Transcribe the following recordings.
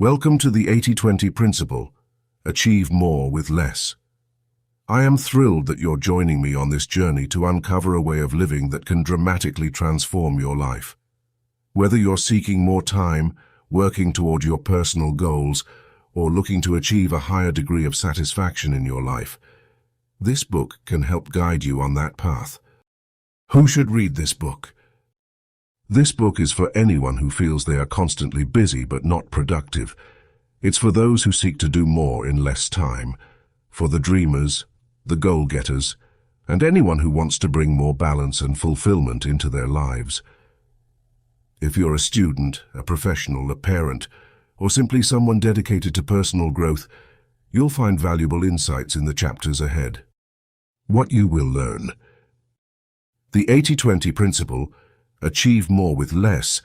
Welcome to the 80-20 principle. Achieve more with less. I am thrilled that you're joining me on this journey to uncover a way of living that can dramatically transform your life. Whether you're seeking more time, working toward your personal goals, or looking to achieve a higher degree of satisfaction in your life, this book can help guide you on that path. Who should read this book? This book is for anyone who feels they are constantly busy but not productive. It's for those who seek to do more in less time, for the dreamers, the goal-getters, and anyone who wants to bring more balance and fulfillment into their lives. If you're a student, a professional, a parent, or simply someone dedicated to personal growth, you'll find valuable insights in the chapters ahead. What you will learn. The 80-20 principle, achieve more with less,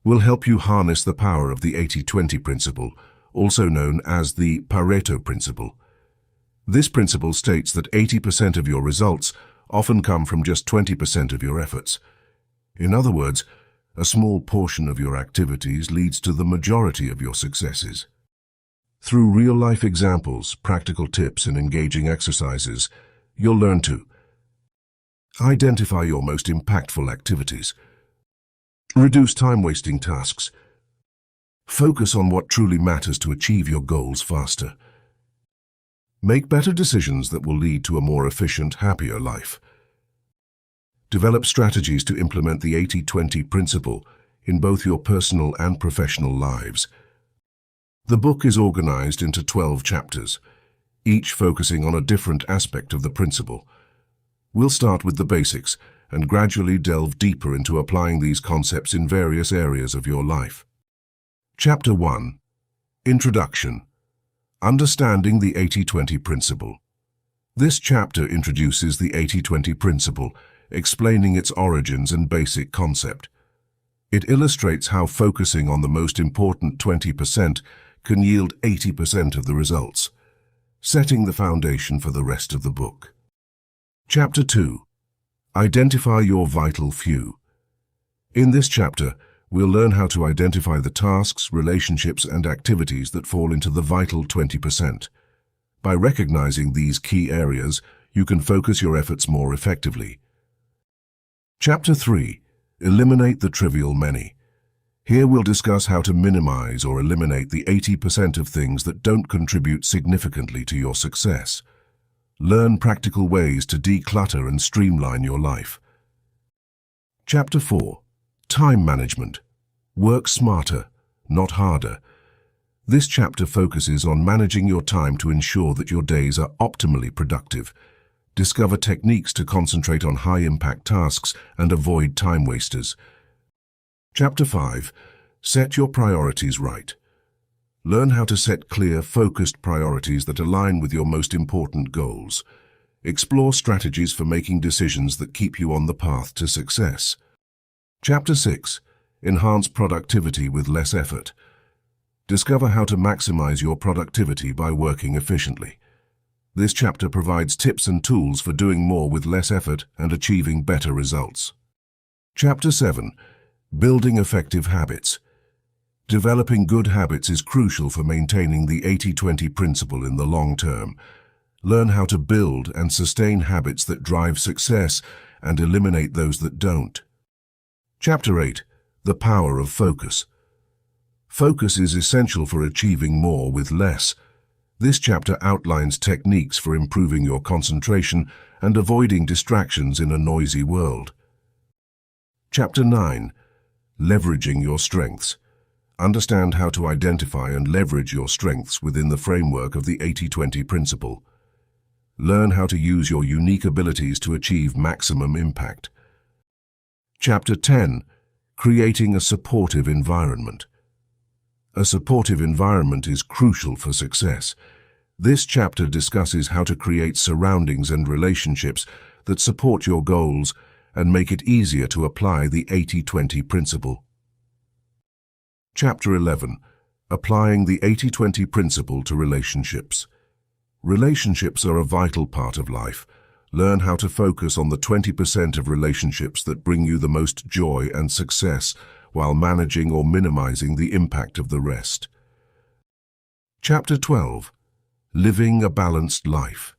will help you harness the power of the 80-20 principle, also known as the Pareto principle. This principle states that 80% of your results often come from just 20% of your efforts. In other words, a small portion of your activities leads to the majority of your successes. Through real-life examples, practical tips, and engaging exercises, you'll learn to identify your most impactful activities, reduce time-wasting tasks, focus on what truly matters to achieve your goals faster, make better decisions that will lead to a more efficient, happier life, develop strategies to implement the 80-20 principle in both your personal and professional lives. The book is organized into 12 chapters, each focusing on a different aspect of the principle. We'll start with the basics and gradually delve deeper into applying these concepts in various areas of your life. Chapter 1. Introduction. Understanding the 80-20 principle. This chapter introduces the 80-20 principle, explaining its origins and basic concept. It illustrates how focusing on the most important 20% can yield 80% of the results, setting the foundation for the rest of the book. Chapter 2. Identify your vital few. In this chapter, we'll learn how to identify the tasks, relationships, and activities that fall into the vital 20%. By recognizing these key areas, you can focus your efforts more effectively. Chapter 3. Eliminate the trivial many. Here we'll discuss how to minimize or eliminate the 80% of things that don't contribute significantly to your success. Learn practical ways to declutter and streamline your life. Chapter 4. Time management. Work smarter, not harder. This chapter focuses on managing your time to ensure that your days are optimally productive. Discover techniques to concentrate on high-impact tasks and avoid time wasters. Chapter 5. Set your priorities right. Learn how to set clear, focused priorities that align with your most important goals. Explore strategies for making decisions that keep you on the path to success. Chapter 6. Enhance productivity with less effort. Discover how to maximize your productivity by working efficiently. This chapter provides tips and tools for doing more with less effort and achieving better results. Chapter 7. Building effective habits. Developing good habits is crucial for maintaining the 80-20 principle in the long term. Learn how to build and sustain habits that drive success and eliminate those that don't. Chapter 8. The power of focus. Focus is essential for achieving more with less. This chapter outlines techniques for improving your concentration and avoiding distractions in a noisy world. Chapter 9. Leveraging your strengths. Understand how to identify and leverage your strengths within the framework of the 80-20 principle. Learn how to use your unique abilities to achieve maximum impact. Chapter 10. Creating a supportive environment. A supportive environment is crucial for success. This chapter discusses how to create surroundings and relationships that support your goals and make it easier to apply the 80-20 principle. Chapter 11. Applying the 80-20 principle to relationships. Relationships are a vital part of life. Learn how to focus on the 20% of relationships that bring you the most joy and success while managing or minimizing the impact of the rest. Chapter 12. Living a Balanced Life.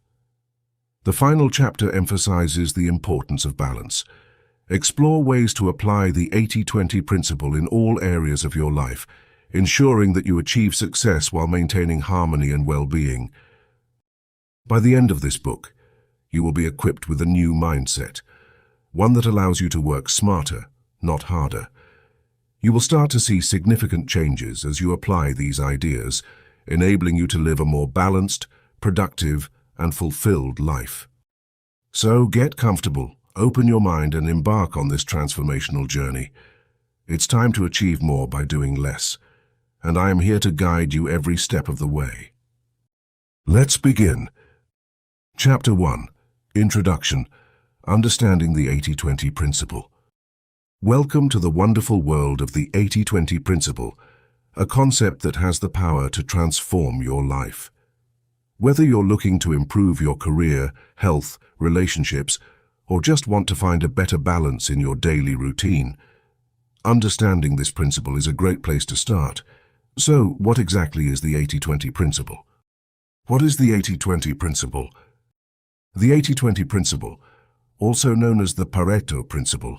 The final chapter emphasizes the importance of balance. Explore ways to apply the 80-20 principle in all areas of your life, ensuring that you achieve success while maintaining harmony and well-being. By the end of this book, you will be equipped with a new mindset, one that allows you to work smarter, not harder. You will start to see significant changes as you apply these ideas, enabling you to live a more balanced, productive, and fulfilled life. So get comfortable, open your mind, and embark on this transformational journey. It's time to achieve more by doing less, and I am here to guide you every step of the way. Let's begin. Chapter 1. Introduction. Understanding the 80-20 Principle. Welcome to the wonderful world of the 80-20 Principle, a concept that has the power to transform your life. Whether you're looking to improve your career, health, relationships, or just want to find a better balance in your daily routine, understanding this principle is a great place to start. So, what exactly is the 80-20 Principle? What is the 80-20 Principle? The 80-20 Principle, also known as the Pareto Principle,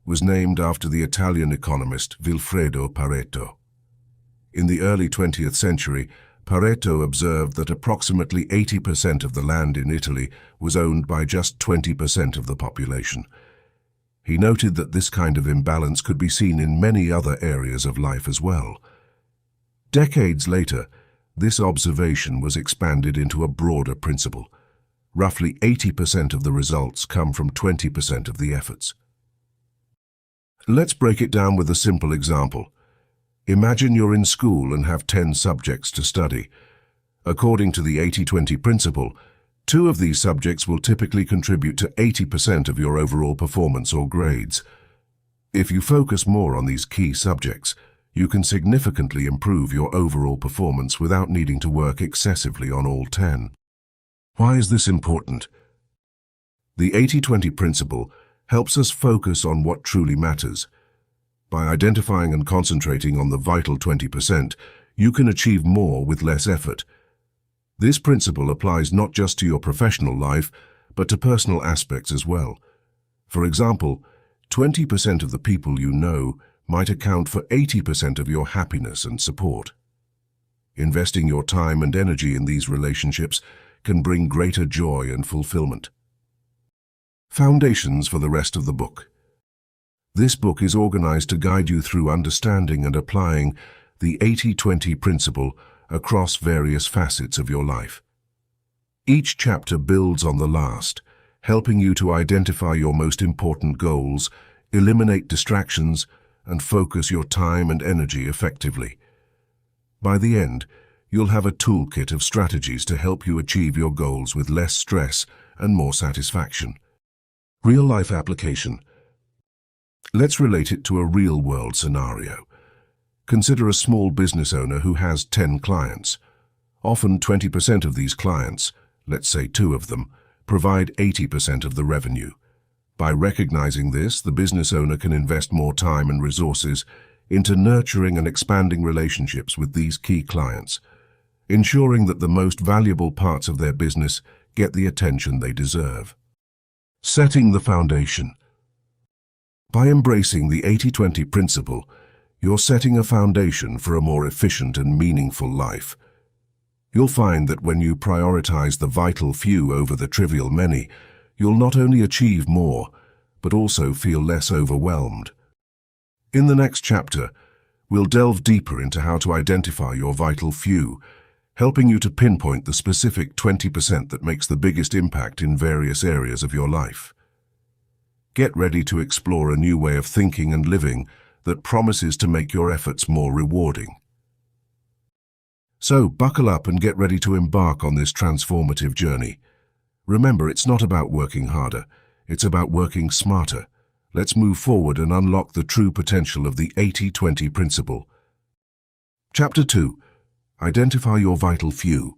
was named after the Italian economist Vilfredo Pareto. In the early 20th century, Pareto observed that approximately 80% of the land in Italy was owned by just 20% of the population. He noted that this kind of imbalance could be seen in many other areas of life as well. Decades later, this observation was expanded into a broader principle. Roughly 80% of the results come from 20% of the efforts. Let's break it down with a simple example. Imagine you're in school and have 10 subjects to study. According to the 80-20 principle, 2 of these subjects will typically contribute to 80% of your overall performance or grades. If you focus more on these key subjects, you can significantly improve your overall performance without needing to work excessively on all 10. Why is this important? The 80-20 principle helps us focus on what truly matters. By identifying and concentrating on the vital 20%, you can achieve more with less effort. This principle applies not just to your professional life, but to personal aspects as well. For example, 20% of the people you know might account for 80% of your happiness and support. Investing your time and energy in these relationships can bring greater joy and fulfillment. Foundations for the rest of the book. This book is organized to guide you through understanding and applying the 80-20 principle across various facets of your life. Each chapter builds on the last, helping you to identify your most important goals, eliminate distractions, and focus your time and energy effectively. By the end, you'll have a toolkit of strategies to help you achieve your goals with less stress and more satisfaction. Real-life application. Let's relate it to a real-world scenario. Consider a small business owner who has 10 clients. Often 20% of these clients, let's say 2 of them, provide 80% of the revenue. By recognizing this, the business owner can invest more time and resources into nurturing and expanding relationships with these key clients, ensuring that the most valuable parts of their business get the attention they deserve. Setting the foundation. By embracing the 80-20 principle, you're setting a foundation for a more efficient and meaningful life. You'll find that when you prioritize the vital few over the trivial many, you'll not only achieve more, but also feel less overwhelmed. In the next chapter, we'll delve deeper into how to identify your vital few, helping you to pinpoint the specific 20% that makes the biggest impact in various areas of your life. Get ready to explore a new way of thinking and living that promises to make your efforts more rewarding. So, buckle up and get ready to embark on this transformative journey. Remember, it's not about working harder, it's about working smarter. Let's move forward and unlock the true potential of the 80-20 principle. Chapter 2. Identify your vital few.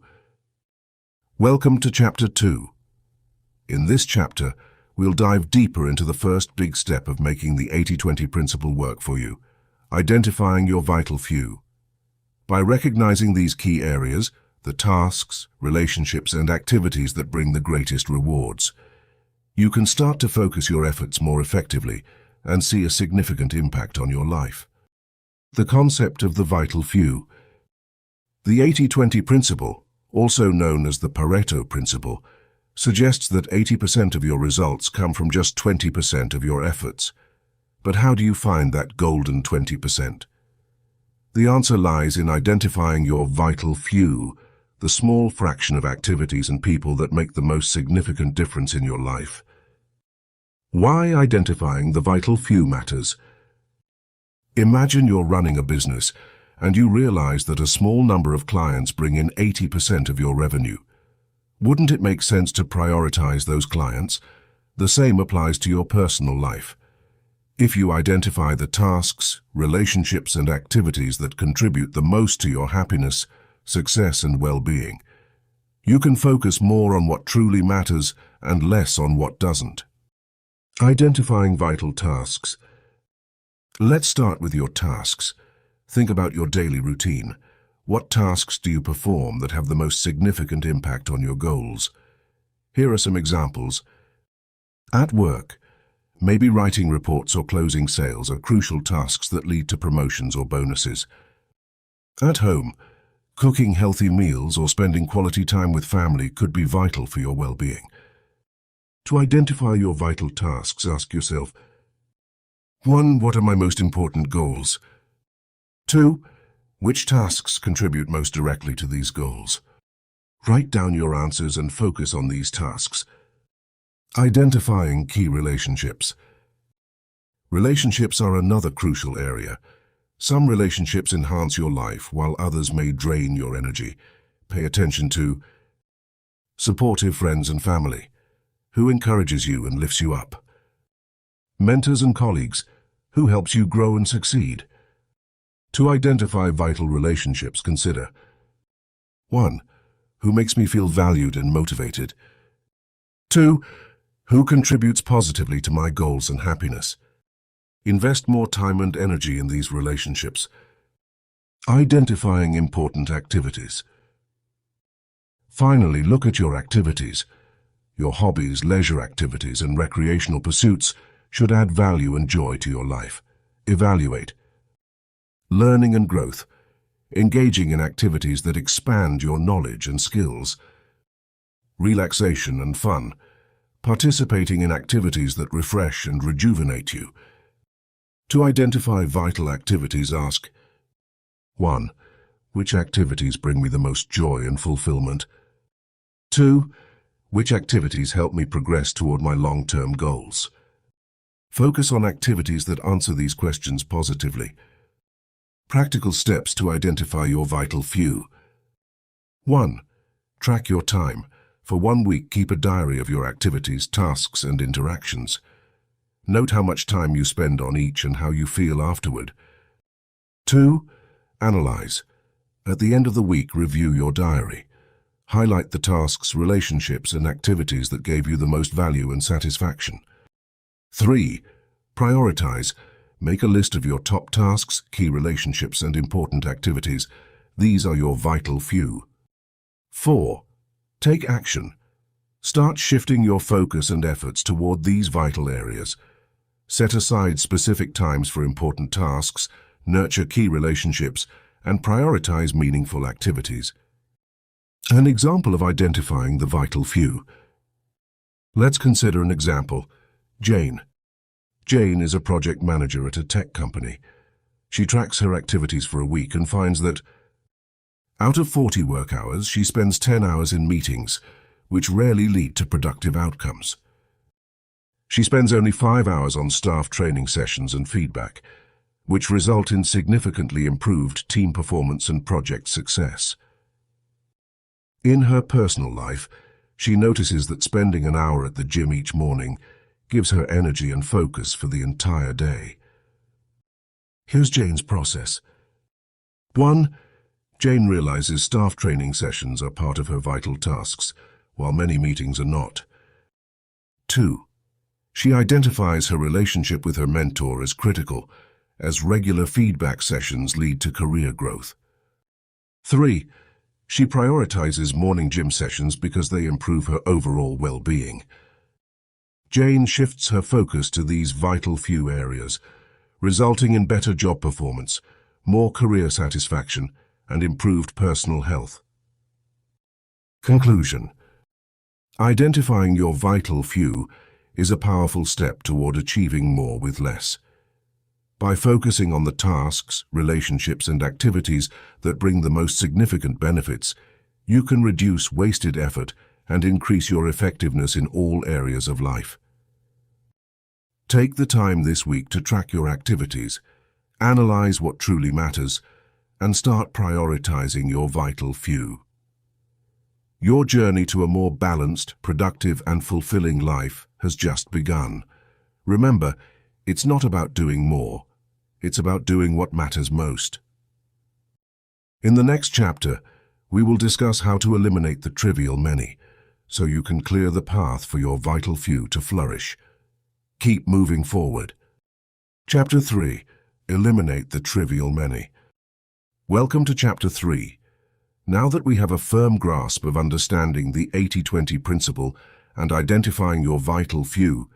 Welcome to Chapter 2. In this chapter, we'll dive deeper into the first big step of making the 80-20 principle work for you, identifying your vital few. By recognizing these key areas, the tasks, relationships, and activities that bring the greatest rewards, you can start to focus your efforts more effectively and see a significant impact on your life. The concept of the vital few. The 80-20 principle, also known as the Pareto principle, suggests that 80% of your results come from just 20% of your efforts. But how do you find that golden 20%? The answer lies in identifying your vital few, the small fraction of activities and people that make the most significant difference in your life. Why identifying the vital few matters? Imagine you're running a business and you realize that a small number of clients bring in 80% of your revenue. Wouldn't it make sense to prioritize those clients? The same applies to your personal life. If you identify the tasks, relationships, and activities that contribute the most to your happiness, success, and well-being, you can focus more on what truly matters and less on what doesn't. Identifying vital tasks. Let's start with your tasks. Think about your daily routine. What tasks do you perform that have the most significant impact on your goals? Here are some examples. At work, maybe writing reports or closing sales are crucial tasks that lead to promotions or bonuses. At home, cooking healthy meals or spending quality time with family could be vital for your well-being. To identify your vital tasks, ask yourself, 1. What are my most important goals? 2. Which tasks contribute most directly to these goals? Write down your answers and focus on these tasks. Identifying key relationships. Relationships are another crucial area. Some relationships enhance your life, while others may drain your energy. Pay attention to supportive friends and family. Who encourages you and lifts you up? Mentors and colleagues. Who helps you grow and succeed? To identify vital relationships, consider 1. Who makes me feel valued and motivated? 2. Who contributes positively to my goals and happiness? Invest more time and energy in these relationships. Identifying important activities. Finally, look at your activities. Your hobbies, leisure activities, and recreational pursuits should add value and joy to your life. Evaluate. Learning and growth. Engaging in activities that expand your knowledge and skills. Relaxation and fun. Participating in activities that refresh and rejuvenate you. To identify vital activities, ask 1. Which activities bring me the most joy and fulfillment? 2. Which activities help me progress toward my long-term goals? Focus on activities that answer these questions positively. Practical steps to identify your vital few. 1. Track your time. For 1 week, keep a diary of your activities, tasks, and interactions. Note how much time you spend on each and how you feel afterward. 2. Analyze. At the end of the week, review your diary. Highlight the tasks, relationships, and activities that gave you the most value and satisfaction. 3. Prioritize. Make a list of your top tasks, key relationships, and important activities. These are your vital few. 4. Take action. Start shifting your focus and efforts toward these vital areas. Set aside specific times for important tasks, nurture key relationships, and prioritize meaningful activities. An example of identifying the vital few. Let's consider an example. Jane. Jane is a project manager at a tech company. She tracks her activities for a week and finds that out of 40 work hours, she spends 10 hours in meetings, which rarely lead to productive outcomes. She spends only 5 hours on staff training sessions and feedback, which result in significantly improved team performance and project success. In her personal life, she notices that spending an hour at the gym each morning gives her energy and focus for the entire day. Here's Jane's process. 1. Jane realizes staff training sessions are part of her vital tasks, while many meetings are not. 2. She identifies her relationship with her mentor as critical, as regular feedback sessions lead to career growth. 3. She prioritizes morning gym sessions because they improve her overall well-being. Jane shifts her focus to these vital few areas, resulting in better job performance, more career satisfaction, and improved personal health. Conclusion. Identifying your vital few is a powerful step toward achieving more with less. By focusing on the tasks, relationships, and activities that bring the most significant benefits, you can reduce wasted effort and increase your effectiveness in all areas of life. Take the time this week to track your activities, analyze what truly matters, and start prioritizing your vital few. Your journey to a more balanced, productive, and fulfilling life has just begun. Remember, it's not about doing more. It's about doing what matters most. In the next chapter, we will discuss how to eliminate the trivial many, so you can clear the path for your vital few to flourish. Keep moving forward. Chapter 3. Eliminate the trivial many. Welcome to Chapter 3. Now that we have a firm grasp of understanding the 80-20 principle and identifying your vital few,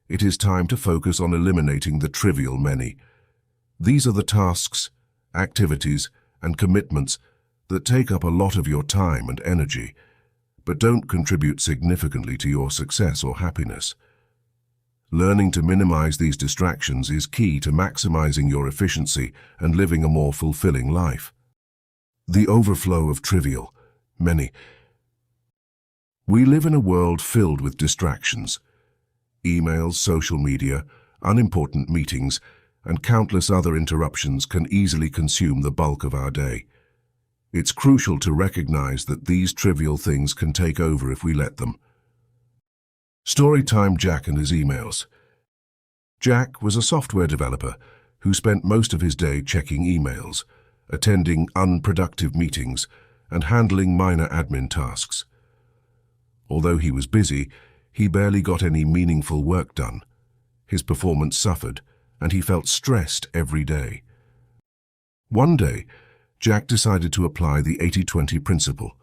it is time to focus on eliminating the trivial many. These are the tasks, activities, and commitments that take up a lot of your time and energy, but don't contribute significantly to your success or happiness. Learning to minimize these distractions is key to maximizing your efficiency and living a more fulfilling life. The overflow of trivial many. We live in a world filled with distractions. Emails, social media, unimportant meetings, and countless other interruptions can easily consume the bulk of our day. It's crucial to recognize that these trivial things can take over if we let them. Storytime: Jack and his emails. Jack was a software developer who spent most of his day checking emails, attending unproductive meetings, and handling minor admin tasks. Although he was busy, he barely got any meaningful work done. His performance suffered, and he felt stressed every day. One day, Jack decided to apply the 80-20 principle.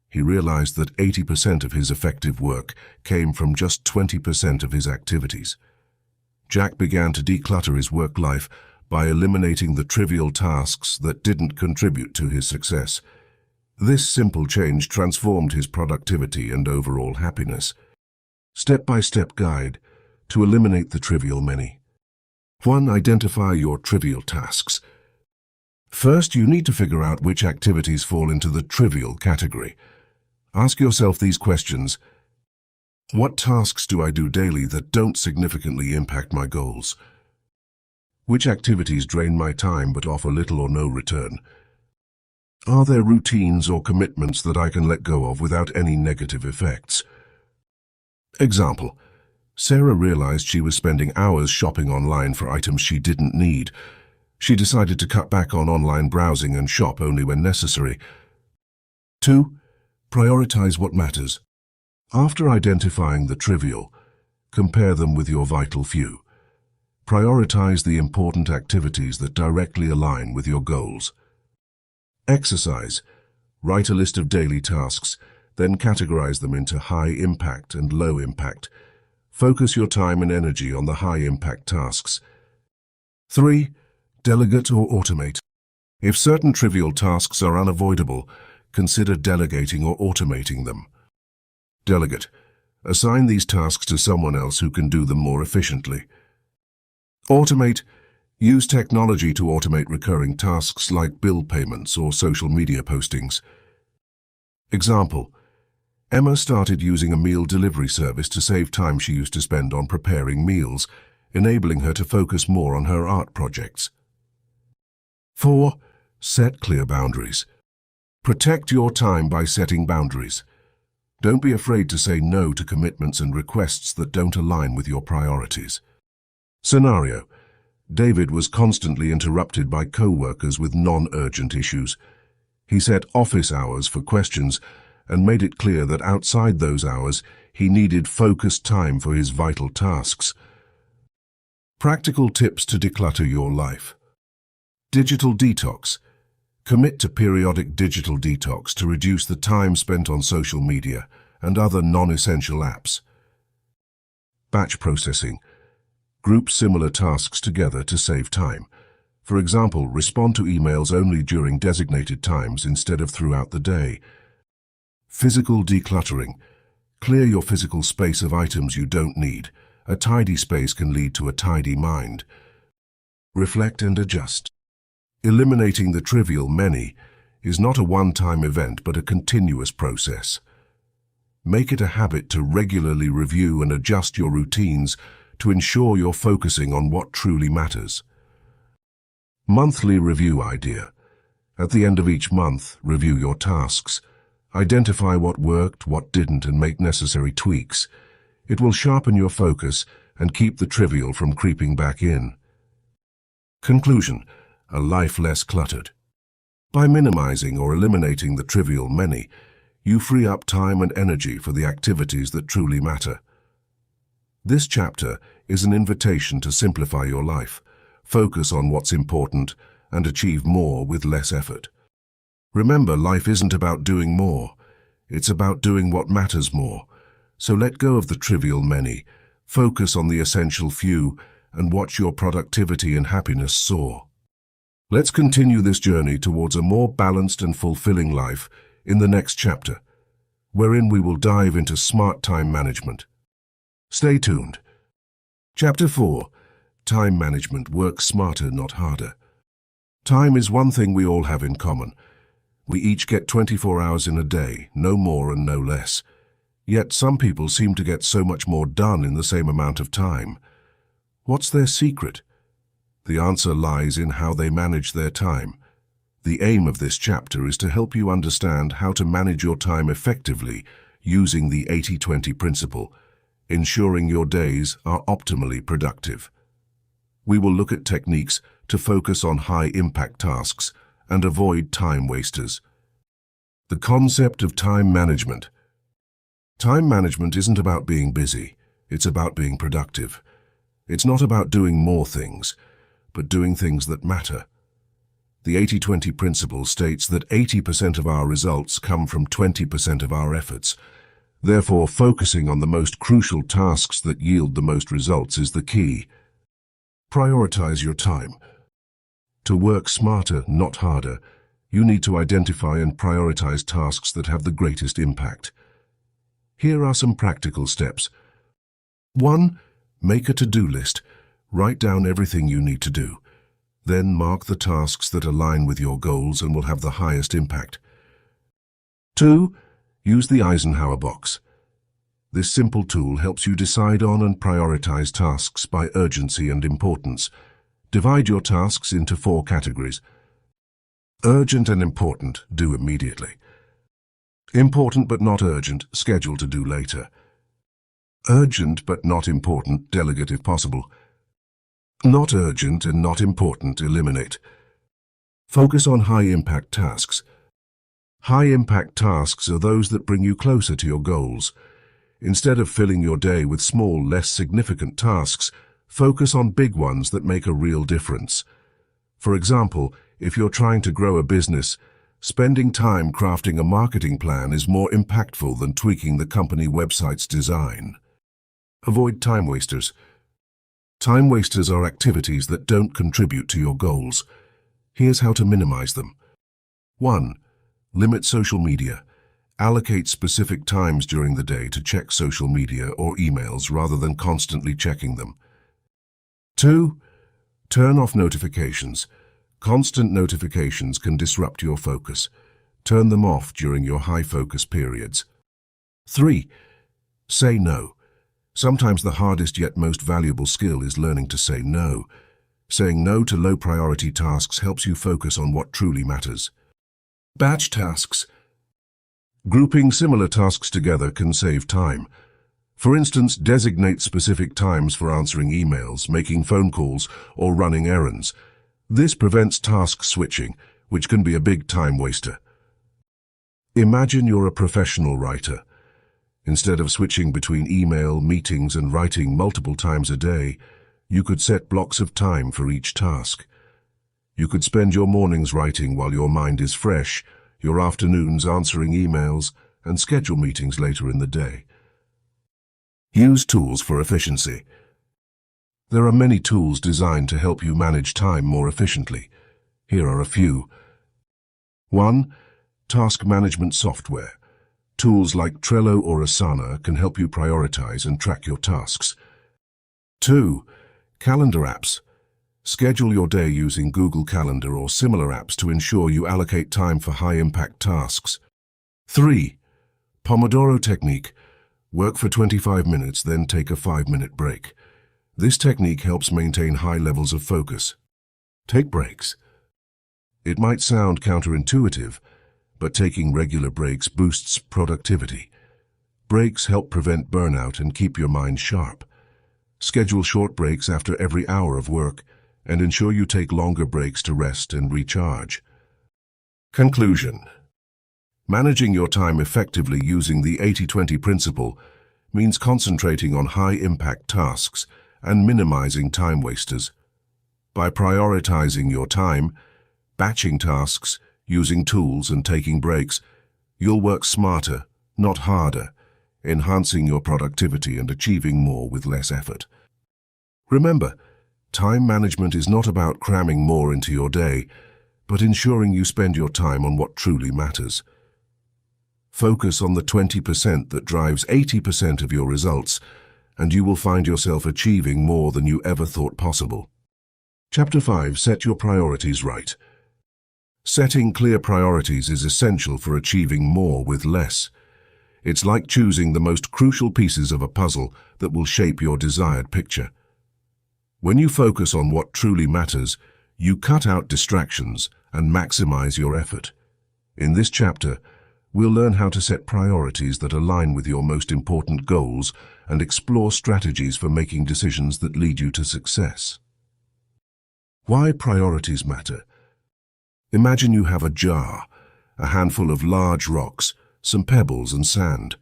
He realized that 80% of his effective work came from just 20% of his activities. Jack began to declutter his work life by eliminating the trivial tasks that didn't contribute to his success. This simple change transformed his productivity and overall happiness. Step-by-step guide to eliminate the trivial many. 1. Identify your trivial tasks. First, you need to figure out which activities fall into the trivial category. Ask yourself these questions. What tasks do I do daily that don't significantly impact my goals? Which activities drain my time but offer little or no return? Are there routines or commitments that I can let go of without any negative effects? Example: Sarah realized she was spending hours shopping online for items she didn't need. She decided to cut back on online browsing and shop only when necessary. 2. Prioritize what matters. After identifying the trivial, compare them with your vital few. Prioritize the important activities that directly align with your goals. Exercise. Write a list of daily tasks, then categorize them into high impact and low impact. Focus your time and energy on the high impact tasks. 3. Delegate or automate. If certain trivial tasks are unavoidable, consider delegating or automating them. Delegate. Assign these tasks to someone else who can do them more efficiently. Automate. Use technology to automate recurring tasks like bill payments or social media postings. Example: Emma started using a meal delivery service to save time she used to spend on preparing meals, enabling her to focus more on her art projects. 4. Set clear boundaries. Protect your time by setting boundaries. Don't be afraid to say no to commitments and requests that don't align with your priorities. Scenario: David was constantly interrupted by co-workers with non-urgent issues. He set office hours for questions and made it clear that outside those hours, he needed focused time for his vital tasks. Practical tips to declutter your life. Digital detox. Commit to periodic digital detox to reduce the time spent on social media and other non-essential apps. Batch processing. Group similar tasks together to save time. For example, respond to emails only during designated times instead of throughout the day. Physical decluttering. Clear your physical space of items you don't need. A tidy space can lead to a tidy mind. Reflect and adjust. Eliminating the trivial many is not a one-time event but a continuous process. Make it a habit to regularly review and adjust your routines to ensure you're focusing on what truly matters. Monthly review idea. At the end of each month, review your tasks. Identify what worked, what didn't, and make necessary tweaks. It will sharpen your focus and keep the trivial from creeping back in. Conclusion: a life less cluttered. By minimizing or eliminating the trivial many, you free up time and energy for the activities that truly matter. This chapter is an invitation to simplify your life, focus on what's important, and achieve more with less effort. Remember, life isn't about doing more. It's about doing what matters more. So let go of the trivial many, focus on the essential few, and watch your productivity and happiness soar. Let's continue this journey towards a more balanced and fulfilling life in the next chapter, wherein we will dive into smart time management. Stay tuned. Chapter 4. Time management. Work smarter, not harder. Time is one thing we all have in common. We each get 24 hours in a day, no more and no less. Yet some people seem to get so much more done in the same amount of time. What's their secret? The answer lies in how they manage their time. The aim of this chapter is to help you understand how to manage your time effectively using the 80-20 principle, ensuring your days are optimally productive. We will look at techniques to focus on high-impact tasks and avoid time wasters. The concept of time management. Time management isn't about being busy, it's about being productive. It's not about doing more things, but doing things that matter. The 80-20 principle states that 80% of our results come from 20% of our efforts. Therefore, focusing on the most crucial tasks that yield the most results is the key. Prioritize your time. To work smarter, not harder, you need to identify and prioritize tasks that have the greatest impact. Here are some practical steps. 1. Make a to-do list. Write down everything you need to do. Then mark the tasks that align with your goals and will have the highest impact. 2. Use the Eisenhower box. This simple tool helps you decide on and prioritize tasks by urgency and importance. Divide your tasks into 4 categories. Urgent and important, do immediately. Important but not urgent, schedule to do later. Urgent but not important, delegate if possible. Not urgent and not important, eliminate. Focus on high-impact tasks. High-impact tasks are those that bring you closer to your goals. Instead of filling your day with small, less significant tasks, focus on big ones that make a real difference. For example, if you're trying to grow a business, spending time crafting a marketing plan is more impactful than tweaking the company website's design. Avoid time wasters. Time wasters are activities that don't contribute to your goals. Here's how to minimize them. 1. Limit social media. Allocate specific times during the day to check social media or emails rather than constantly checking them. 2. Turn off notifications. Constant notifications can disrupt your focus. Turn them off during your high-focus periods. 3. Say no. Sometimes the hardest yet most valuable skill is learning to say no. Saying no to low-priority tasks helps you focus on what truly matters. Batch tasks. Grouping similar tasks together can save time. For instance, designate specific times for answering emails, making phone calls, or running errands. This prevents task switching, which can be a big time waster. Imagine you're a professional writer. Instead of switching between email, meetings, and writing multiple times a day, you could set blocks of time for each task. You could spend your mornings writing while your mind is fresh, your afternoons answering emails, and schedule meetings later in the day. Use tools for efficiency. There are many tools designed to help you manage time more efficiently. Here are a few. 1. Task management software. Tools like Trello or Asana can help you prioritize and track your tasks. 2. Calendar apps. Schedule your day using Google Calendar or similar apps to ensure you allocate time for high-impact tasks. 3. Pomodoro technique. Work for 25 minutes, then take a 5-minute break. This technique helps maintain high levels of focus. Take breaks. It might sound counterintuitive, but taking regular breaks boosts productivity. Breaks help prevent burnout and keep your mind sharp. Schedule short breaks after every hour of work, and ensure you take longer breaks to rest and recharge. Conclusion. Managing your time effectively using the 80-20 principle means concentrating on high-impact tasks and minimizing time wasters. By prioritizing your time, batching tasks, using tools and taking breaks, you'll work smarter, not harder, enhancing your productivity and achieving more with less effort. Remember, time management is not about cramming more into your day, but ensuring you spend your time on what truly matters. Focus on the 20% that drives 80% of your results, and you will find yourself achieving more than you ever thought possible. Chapter 5. Set your priorities right. Setting clear priorities is essential for achieving more with less. It's like choosing the most crucial pieces of a puzzle that will shape your desired picture. When you focus on what truly matters, you cut out distractions and maximize your effort. In this chapter, we'll learn how to set priorities that align with your most important goals and explore strategies for making decisions that lead you to success. Why priorities matter. Imagine you have a jar, a handful of large rocks, some pebbles and sand.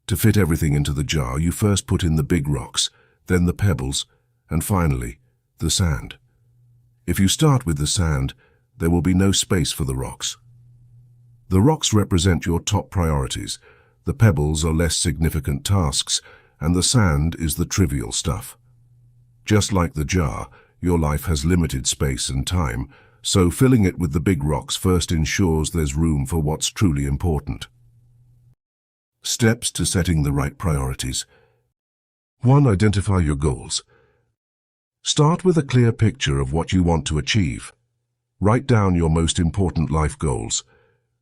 To fit everything into the jar, you first put in the big rocks, then the pebbles, and finally, the sand. If you start with the sand, there will be no space for the rocks. The rocks represent your top priorities, the pebbles are less significant tasks, and the sand is the trivial stuff. Just like the jar, your life has limited space and time, so filling it with the big rocks first ensures there's room for what's truly important. Steps to setting the right priorities. 1. Identify your goals. Start with a clear picture of what you want to achieve. Write down your most important life goals.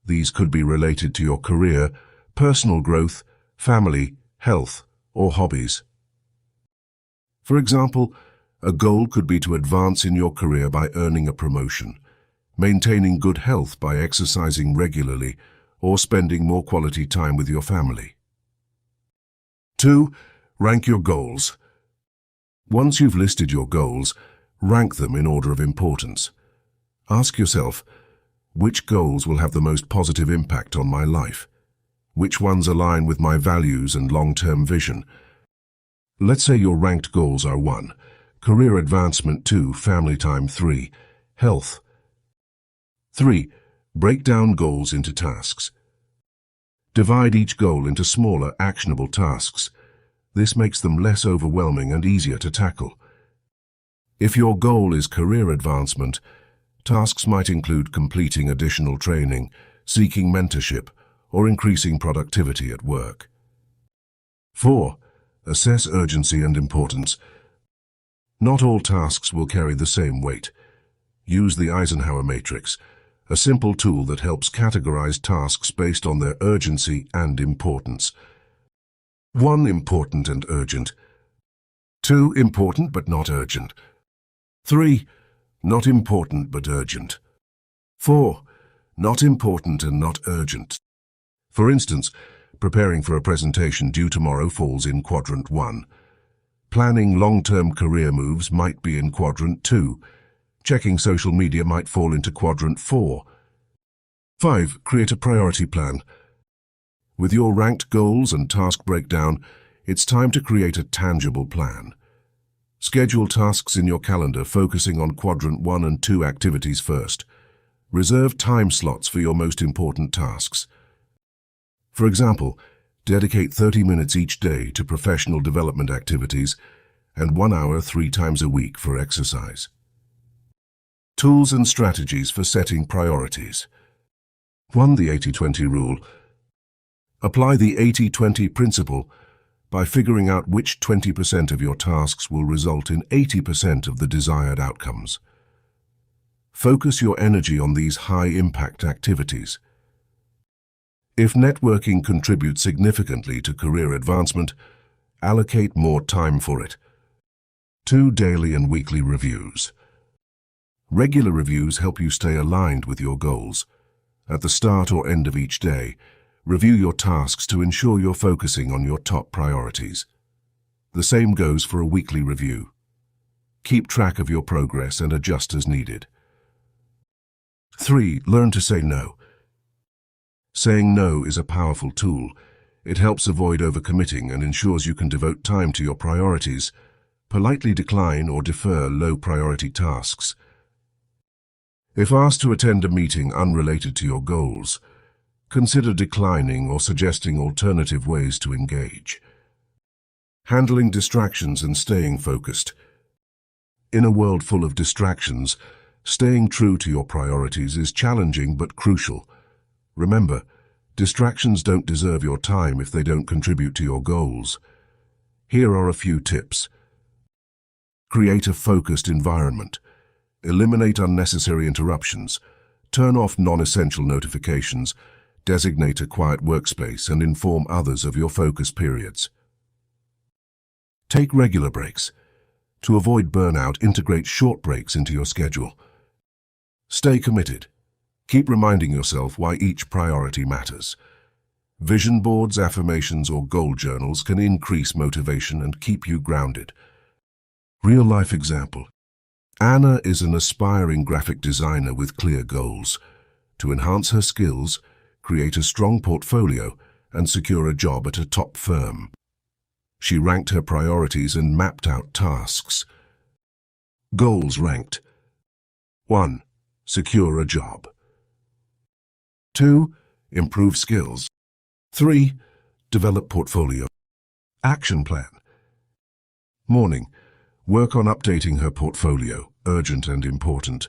These could be related to your career, personal growth, family, health, or hobbies. For example, a goal could be to advance in your career by earning a promotion, maintaining good health by exercising regularly, or spending more quality time with your family. 2. Rank your goals. Once you've listed your goals, rank them in order of importance. Ask yourself, which goals will have the most positive impact on my life? Which ones align with my values and long-term vision? Let's say your ranked goals are 1. Career advancement, 2. Family time, 3. Health. 3. Break down goals into tasks. Divide each goal into smaller, actionable tasks. This makes them less overwhelming and easier to tackle. If your goal is career advancement, tasks might include completing additional training, seeking mentorship, or increasing productivity at work. 4. Assess urgency and importance. Not all tasks will carry the same weight. Use the Eisenhower matrix, a simple tool that helps categorize tasks based on their urgency and importance. 1. Important and urgent. 2. Important but not urgent. 3. Not important but urgent. 4. Not important and not urgent. For instance, preparing for a presentation due tomorrow falls in Quadrant 1. Planning long-term career moves might be in Quadrant 2. Checking social media might fall into Quadrant 4. 5. Create a priority plan. With your ranked goals and task breakdown, it's time to create a tangible plan. Schedule tasks in your calendar focusing on quadrant 1 and 2 activities first. Reserve time slots for your most important tasks. For example, dedicate 30 minutes each day to professional development activities and 1 hour 3 times a week for exercise. Tools and strategies for setting priorities. 1. The 80-20 rule. Apply the 80-20 principle by figuring out which 20% of your tasks will result in 80% of the desired outcomes. Focus your energy on these high-impact activities. If networking contributes significantly to career advancement, allocate more time for it. 2. Daily and weekly reviews. Regular reviews help you stay aligned with your goals. At the start or end of each day, review your tasks to ensure you're focusing on your top priorities. The same goes for a weekly review. Keep track of your progress and adjust as needed. 3. Learn to say no. Saying no is a powerful tool. It helps avoid overcommitting and ensures you can devote time to your priorities. Politely decline or defer low-priority tasks. If asked to attend a meeting unrelated to your goals, consider declining or suggesting alternative ways to engage. Handling distractions and staying focused. In a world full of distractions, staying true to your priorities is challenging but crucial. Remember, distractions don't deserve your time if they don't contribute to your goals. Here are a few tips. Create a focused environment. Eliminate unnecessary interruptions. Turn off non-essential notifications. Designate a quiet workspace and inform others of your focus periods. Take regular breaks. To avoid burnout, integrate short breaks into your schedule. Stay committed. Keep reminding yourself why each priority matters. Vision boards, affirmations, or goal journals can increase motivation and keep you grounded. Real-life example. Anna is an aspiring graphic designer with clear goals. To enhance her skills, create a strong portfolio, and secure a job at a top firm. She ranked her priorities and mapped out tasks. Goals ranked. 1. Secure a job. 2. Improve skills. 3. Develop portfolio. Action plan. Morning. Work on updating her portfolio, urgent and important.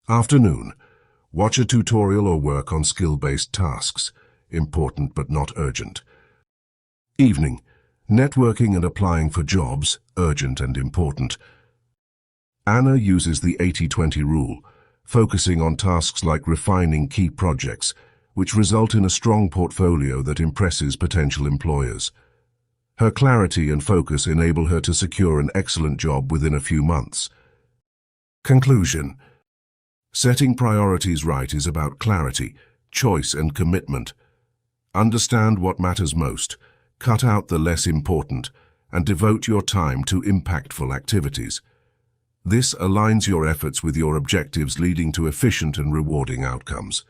Afternoon. Watch a tutorial or work on skill-based tasks, important but not urgent. Evening. Networking and applying for jobs, urgent and important. Anna uses the 80-20 rule, focusing on tasks like refining key projects, which result in a strong portfolio that impresses potential employers. Her clarity and focus enable her to secure an excellent job within a few months. Conclusion. Setting priorities right is about clarity, choice, and commitment. Understand what matters most, cut out the less important, and devote your time to impactful activities. This aligns your efforts with your objectives, leading to efficient and rewarding outcomes.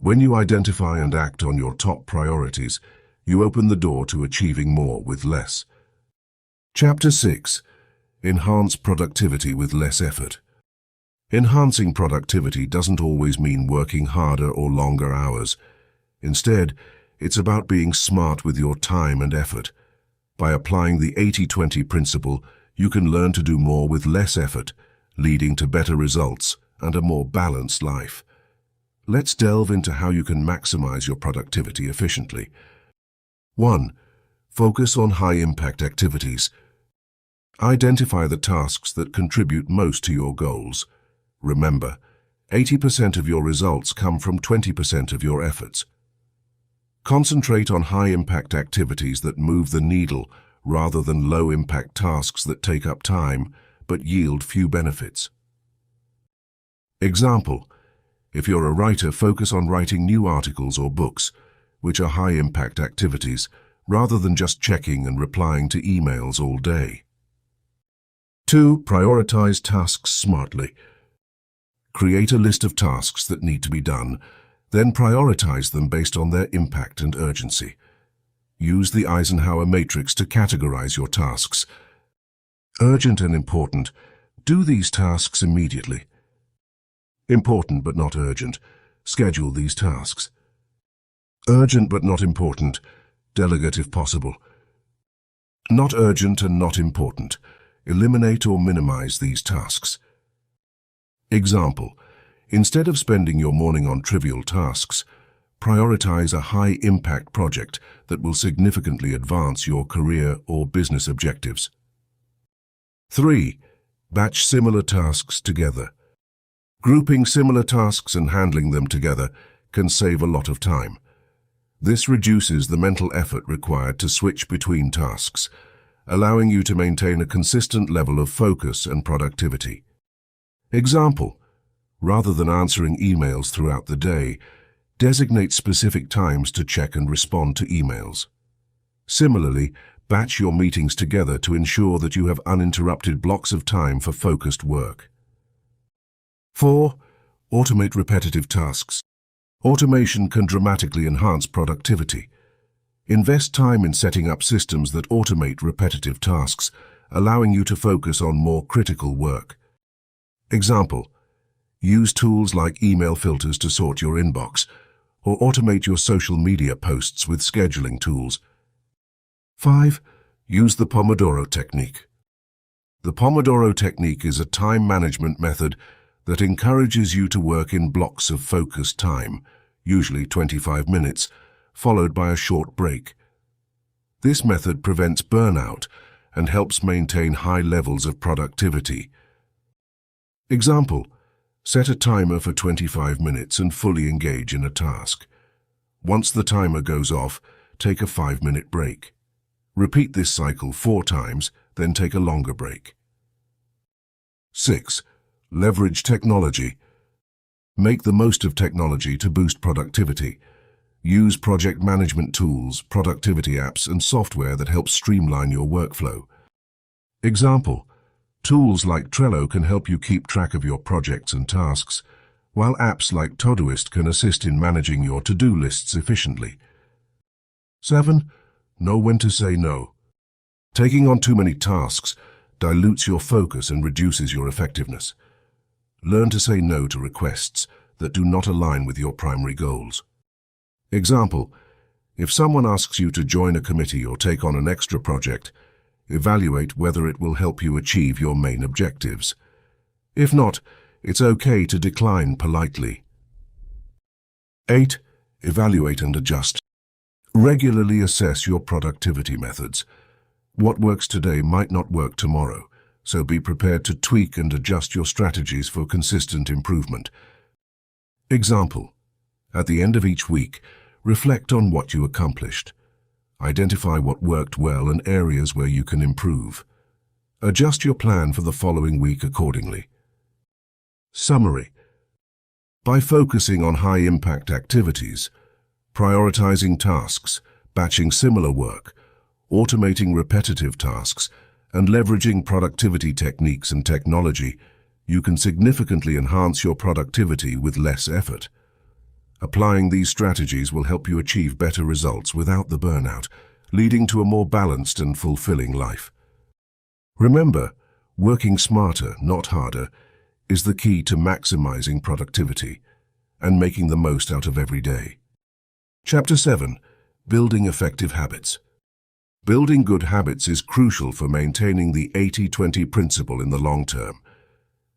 When you identify and act on your top priorities, you open the door to achieving more with less. Chapter 6. Enhance productivity with less effort. Enhancing productivity doesn't always mean working harder or longer hours. Instead, it's about being smart with your time and effort. By applying the 80-20 principle, you can learn to do more with less effort, leading to better results and a more balanced life. Let's delve into how you can maximize your productivity efficiently. 1. Focus on high-impact activities. Identify the tasks that contribute most to your goals. Remember, 80% of your results come from 20% of your efforts. Concentrate on high-impact activities that move the needle rather than low-impact tasks that take up time but yield few benefits. Example: if you're a writer, focus on writing new articles or books, which are high-impact activities, rather than just checking and replying to emails all day. 2. Prioritize tasks smartly. Create a list of tasks that need to be done, then prioritize them based on their impact and urgency. Use the Eisenhower matrix to categorize your tasks. Urgent and important. Do these tasks immediately. Important but not urgent. Schedule these tasks. Urgent but not important. Delegate if possible. Not urgent and not important. Eliminate or minimize these tasks. Example: instead of spending your morning on trivial tasks, prioritize a high-impact project that will significantly advance your career or business objectives. 3. Batch similar tasks together. Grouping similar tasks and handling them together can save a lot of time. This reduces the mental effort required to switch between tasks, allowing you to maintain a consistent level of focus and productivity. Example: rather than answering emails throughout the day, designate specific times to check and respond to emails. Similarly, batch your meetings together to ensure that you have uninterrupted blocks of time for focused work. 4. Automate repetitive tasks. Automation can dramatically enhance productivity. Invest time in setting up systems that automate repetitive tasks, allowing you to focus on more critical work. Example: use tools like email filters to sort your inbox, or automate your social media posts with scheduling tools. 5. Use the Pomodoro Technique. The Pomodoro Technique is a time management method that encourages you to work in blocks of focused time, usually 25 minutes, followed by a short break. This method prevents burnout and helps maintain high levels of productivity. Example: set a timer for 25 minutes and fully engage in a task. Once the timer goes off, take a 5-minute break. Repeat this cycle 4 times, then take a longer break. 6. Leverage technology. Make the most of technology to boost productivity. Use project management tools, productivity apps, and software that help streamline your workflow. Example: tools like Trello can help you keep track of your projects and tasks, while apps like Todoist can assist in managing your to-do lists efficiently. 7. Know when to say no. Taking on too many tasks dilutes your focus and reduces your effectiveness. Learn to say no to requests that do not align with your primary goals. Example: if someone asks you to join a committee or take on an extra project, evaluate whether it will help you achieve your main objectives. If not, it's okay to decline politely. 8. Evaluate and adjust. Regularly assess your productivity methods. What works today might not work tomorrow, so be prepared to tweak and adjust your strategies for consistent improvement. Example: at the end of each week, reflect on what you accomplished. Identify what worked well and areas where you can improve. Adjust your plan for the following week accordingly. Summary: by focusing on high-impact activities, prioritizing tasks, batching similar work, automating repetitive tasks, and leveraging productivity techniques and technology, you can significantly enhance your productivity with less effort. Applying these strategies will help you achieve better results without the burnout, leading to a more balanced and fulfilling life. Remember, working smarter, not harder, is the key to maximizing productivity and making the most out of every day. Chapter 7. Building effective habits. Building good habits is crucial for maintaining the 80-20 principle in the long term.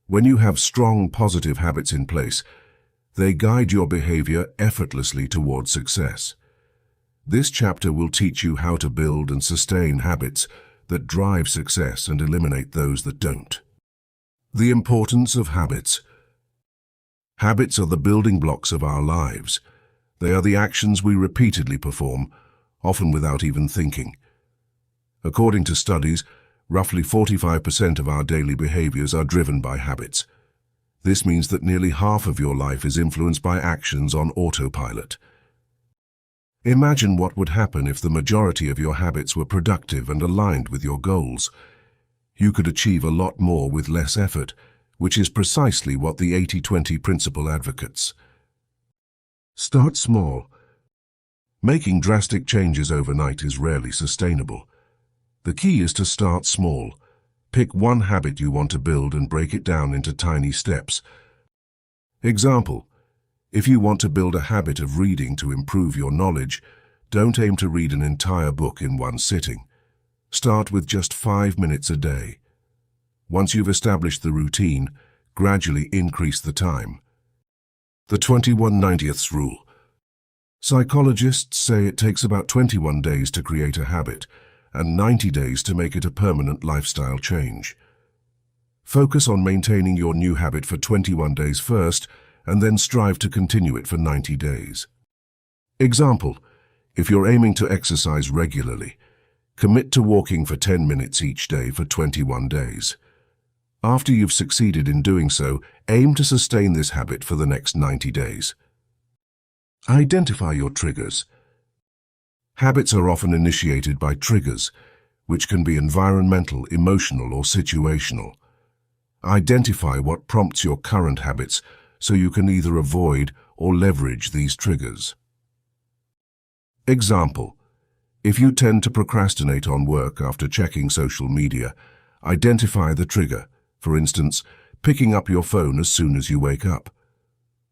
When you have strong, positive habits in place, they guide your behavior effortlessly towards success. This chapter will teach you how to build and sustain habits that drive success and eliminate those that don't. The importance of habits. Habits are the building blocks of our lives. They are the actions we repeatedly perform, often without even thinking. According to studies, roughly 45% of our daily behaviors are driven by habits. This means that nearly half of your life is influenced by actions on autopilot. Imagine what would happen if the majority of your habits were productive and aligned with your goals. You could achieve a lot more with less effort, which is precisely what the 80-20 principle advocates. Start small. Making drastic changes overnight is rarely sustainable. The key is to start small. Pick one habit you want to build and break it down into tiny steps. Example: if you want to build a habit of reading to improve your knowledge, don't aim to read an entire book in one sitting. Start with just 5 minutes a day. Once you've established the routine, gradually increase the time. The 21/90ths rule. Psychologists say it takes about 21 days to create a habit and 90 days to make it a permanent lifestyle change. Focus on maintaining your new habit for 21 days first, and then strive to continue it for 90 days. Example: if you're aiming to exercise regularly, commit to walking for 10 minutes each day for 21 days. After you've succeeded in doing so, aim to sustain this habit for the next 90 days. Identify your triggers. Habits are often initiated by triggers, which can be environmental, emotional, or situational. Identify what prompts your current habits so you can either avoid or leverage these triggers. Example: if you tend to procrastinate on work after checking social media, identify the trigger, for instance, picking up your phone as soon as you wake up.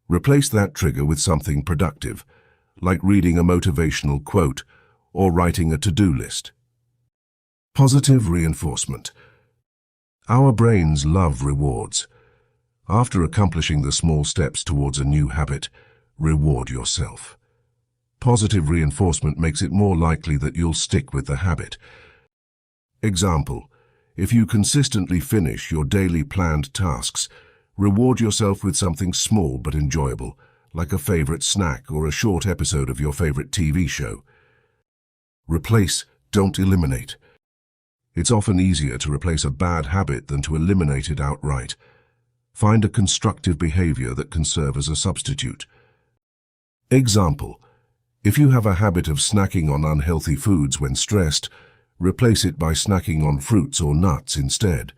Replace that trigger with something productive, like reading a motivational quote or writing a to-do list. Positive reinforcement. Our brains love rewards. After accomplishing the small steps towards a new habit, reward yourself. Positive reinforcement makes it more likely that you'll stick with the habit. Example: if you consistently finish your daily planned tasks, reward yourself with something small but enjoyable, like a favorite snack or a short episode of your favorite TV show. Replace, don't eliminate. It's often easier to replace a bad habit than to eliminate it outright. Find a constructive behavior that can serve as a substitute. Example: if you have a habit of snacking on unhealthy foods when stressed, replace it by snacking on fruits or nuts instead.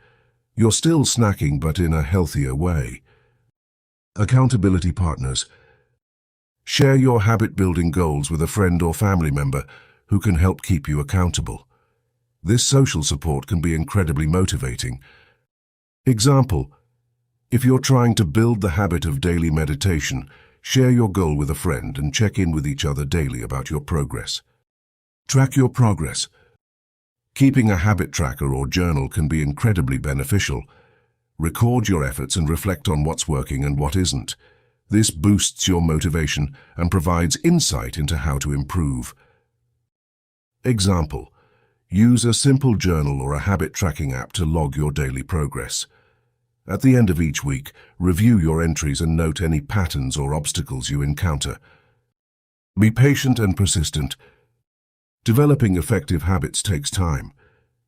You're still snacking, but in a healthier way. Accountability partners. Share your habit-building goals with a friend or family member who can help keep you accountable. This social support can be incredibly motivating. Example: if you're trying to build the habit of daily meditation, share your goal with a friend and check in with each other daily about your progress. Track your progress. Keeping a habit tracker or journal can be incredibly beneficial. Record your efforts and reflect on what's working and what isn't. This boosts your motivation and provides insight into how to improve. Example: use a simple journal or a habit tracking app to log your daily progress. At the end of each week, review your entries and note any patterns or obstacles you encounter. Be patient and persistent. Developing effective habits takes time.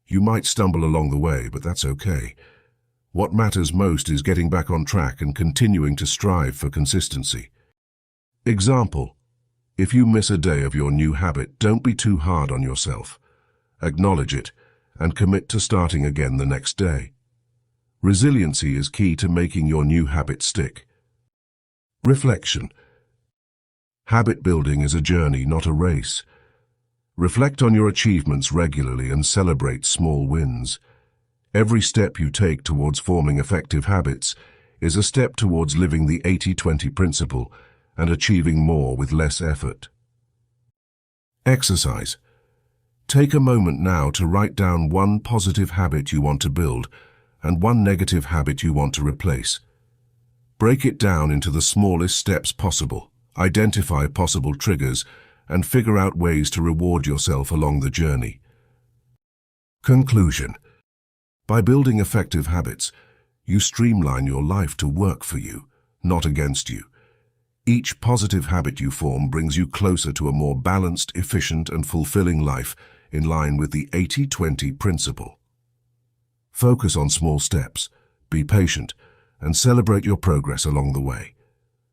You might stumble along the way, but that's okay. What matters most is getting back on track and continuing to strive for consistency. Example: if you miss a day of your new habit, don't be too hard on yourself. Acknowledge it and commit to starting again the next day. Resiliency is key to making your new habit stick. Reflection. Habit building is a journey, not a race. Reflect on your achievements regularly and celebrate small wins. Every step you take towards forming effective habits is a step towards living the 80-20 principle and achieving more with less effort. Exercise. Take a moment now to write down one positive habit you want to build and one negative habit you want to replace. Break it down into the smallest steps possible, identify possible triggers, and figure out ways to reward yourself along the journey. Conclusion. By building effective habits, you streamline your life to work for you, not against you. Each positive habit you form brings you closer to a more balanced, efficient, and fulfilling life in line with the 80-20 principle. Focus on small steps, be patient, and celebrate your progress along the way.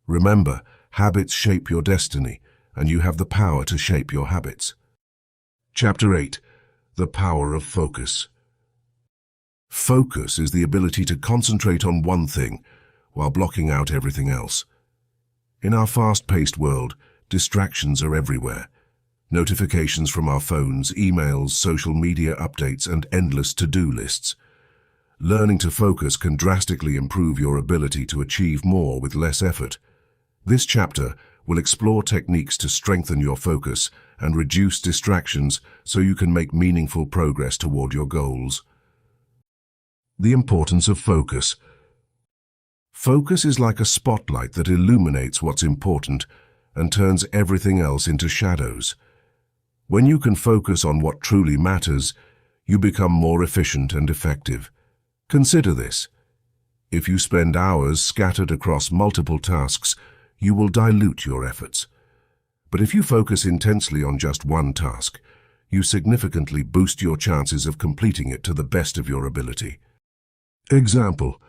Remember, habits shape your destiny, and you have the power to shape your habits. Chapter 8. The Power of Focus. Focus is the ability to concentrate on one thing while blocking out everything else. In our fast-paced world, distractions are everywhere. Notifications from our phones, emails, social media updates, and endless to-do lists. Learning to focus can drastically improve your ability to achieve more with less effort. This chapter will explore techniques to strengthen your focus and reduce distractions so you can make meaningful progress toward your goals. The importance of focus. Focus is like a spotlight that illuminates what's important and turns everything else into shadows. When you can focus on what truly matters, you become more efficient and effective. Consider this. If you spend hours scattered across multiple tasks, you will dilute your efforts. But if you focus intensely on just one task, you significantly boost your chances of completing it to the best of your ability. Example.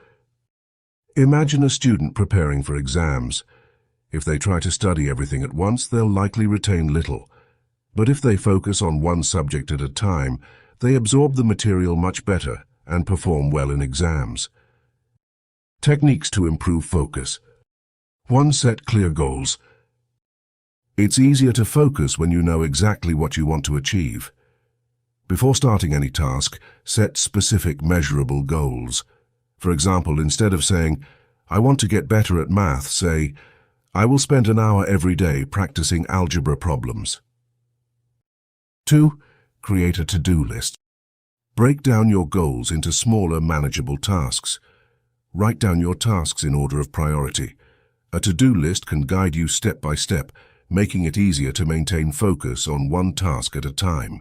Imagine a student preparing for exams. If they try to study everything at once, they'll likely retain little. But if they focus on one subject at a time, they absorb the material much better and perform well in exams. Techniques to improve focus. 1. Set clear goals. It's easier to focus when you know exactly what you want to achieve. Before starting any task, set specific, measurable goals. For example, instead of saying, "I want to get better at math," say, "I will spend an hour every day practicing algebra problems." 2. Create a to-do list. Break down your goals into smaller, manageable tasks. Write down your tasks in order of priority. A to-do list can guide you step by step, making it easier to maintain focus on one task at a time.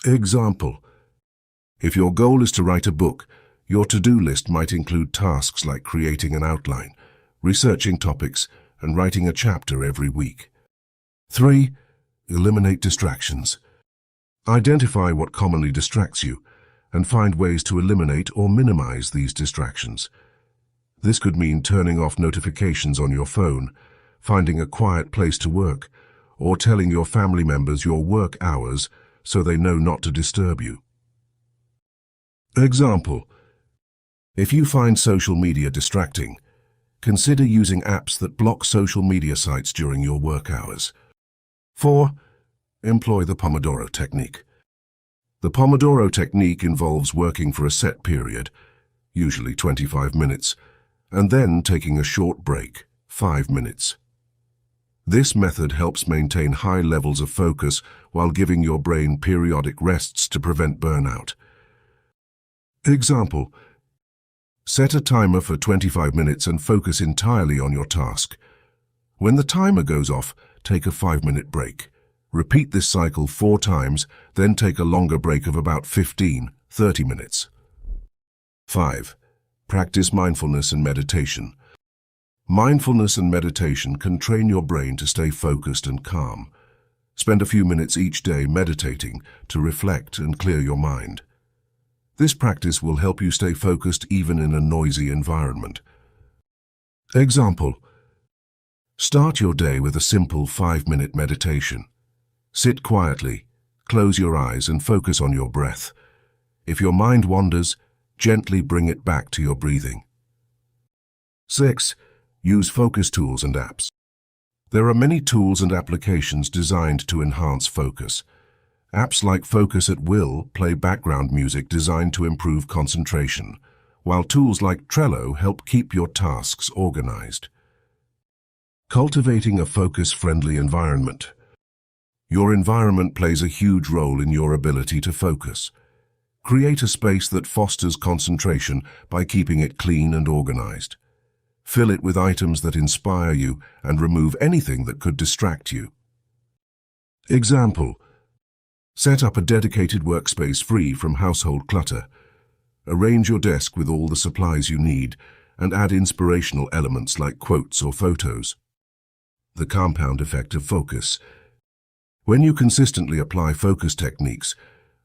Example. If your goal is to write a book, your to-do list might include tasks like creating an outline, researching topics, and writing a chapter every week. 3. Eliminate distractions. Identify what commonly distracts you and find ways to eliminate or minimize these distractions. This could mean turning off notifications on your phone, finding a quiet place to work, or telling your family members your work hours so they know not to disturb you. Example. If you find social media distracting, consider using apps that block social media sites during your work hours. 4. Employ the Pomodoro technique. The Pomodoro technique involves working for a set period, usually 25 minutes, and then taking a short break, 5 minutes. This method helps maintain high levels of focus while giving your brain periodic rests to prevent burnout. Example. Set a timer for 25 minutes and focus entirely on your task. When the timer goes off, take a 5-minute break. Repeat this cycle 4 times, then take a longer break of about 15-30 minutes. 5. Practice mindfulness and meditation. Mindfulness and meditation can train your brain to stay focused and calm. Spend a few minutes each day meditating to reflect and clear your mind. This practice will help you stay focused even in a noisy environment. Example. Start your day with a simple 5-minute meditation. Sit quietly, close your eyes and focus on your breath. If your mind wanders, gently bring it back to your breathing. 6. Use focus tools and apps. There are many tools and applications designed to enhance focus. Apps like Focus at Will play background music designed to improve concentration, while tools like Trello help keep your tasks organized. Cultivating a focus-friendly environment. Your environment plays a huge role in your ability to focus. Create a space that fosters concentration by keeping it clean and organized. Fill it with items that inspire you and remove anything that could distract you. Example. Set up a dedicated workspace free from household clutter. Arrange your desk with all the supplies you need and add inspirational elements like quotes or photos. The compound effect of focus. When you consistently apply focus techniques,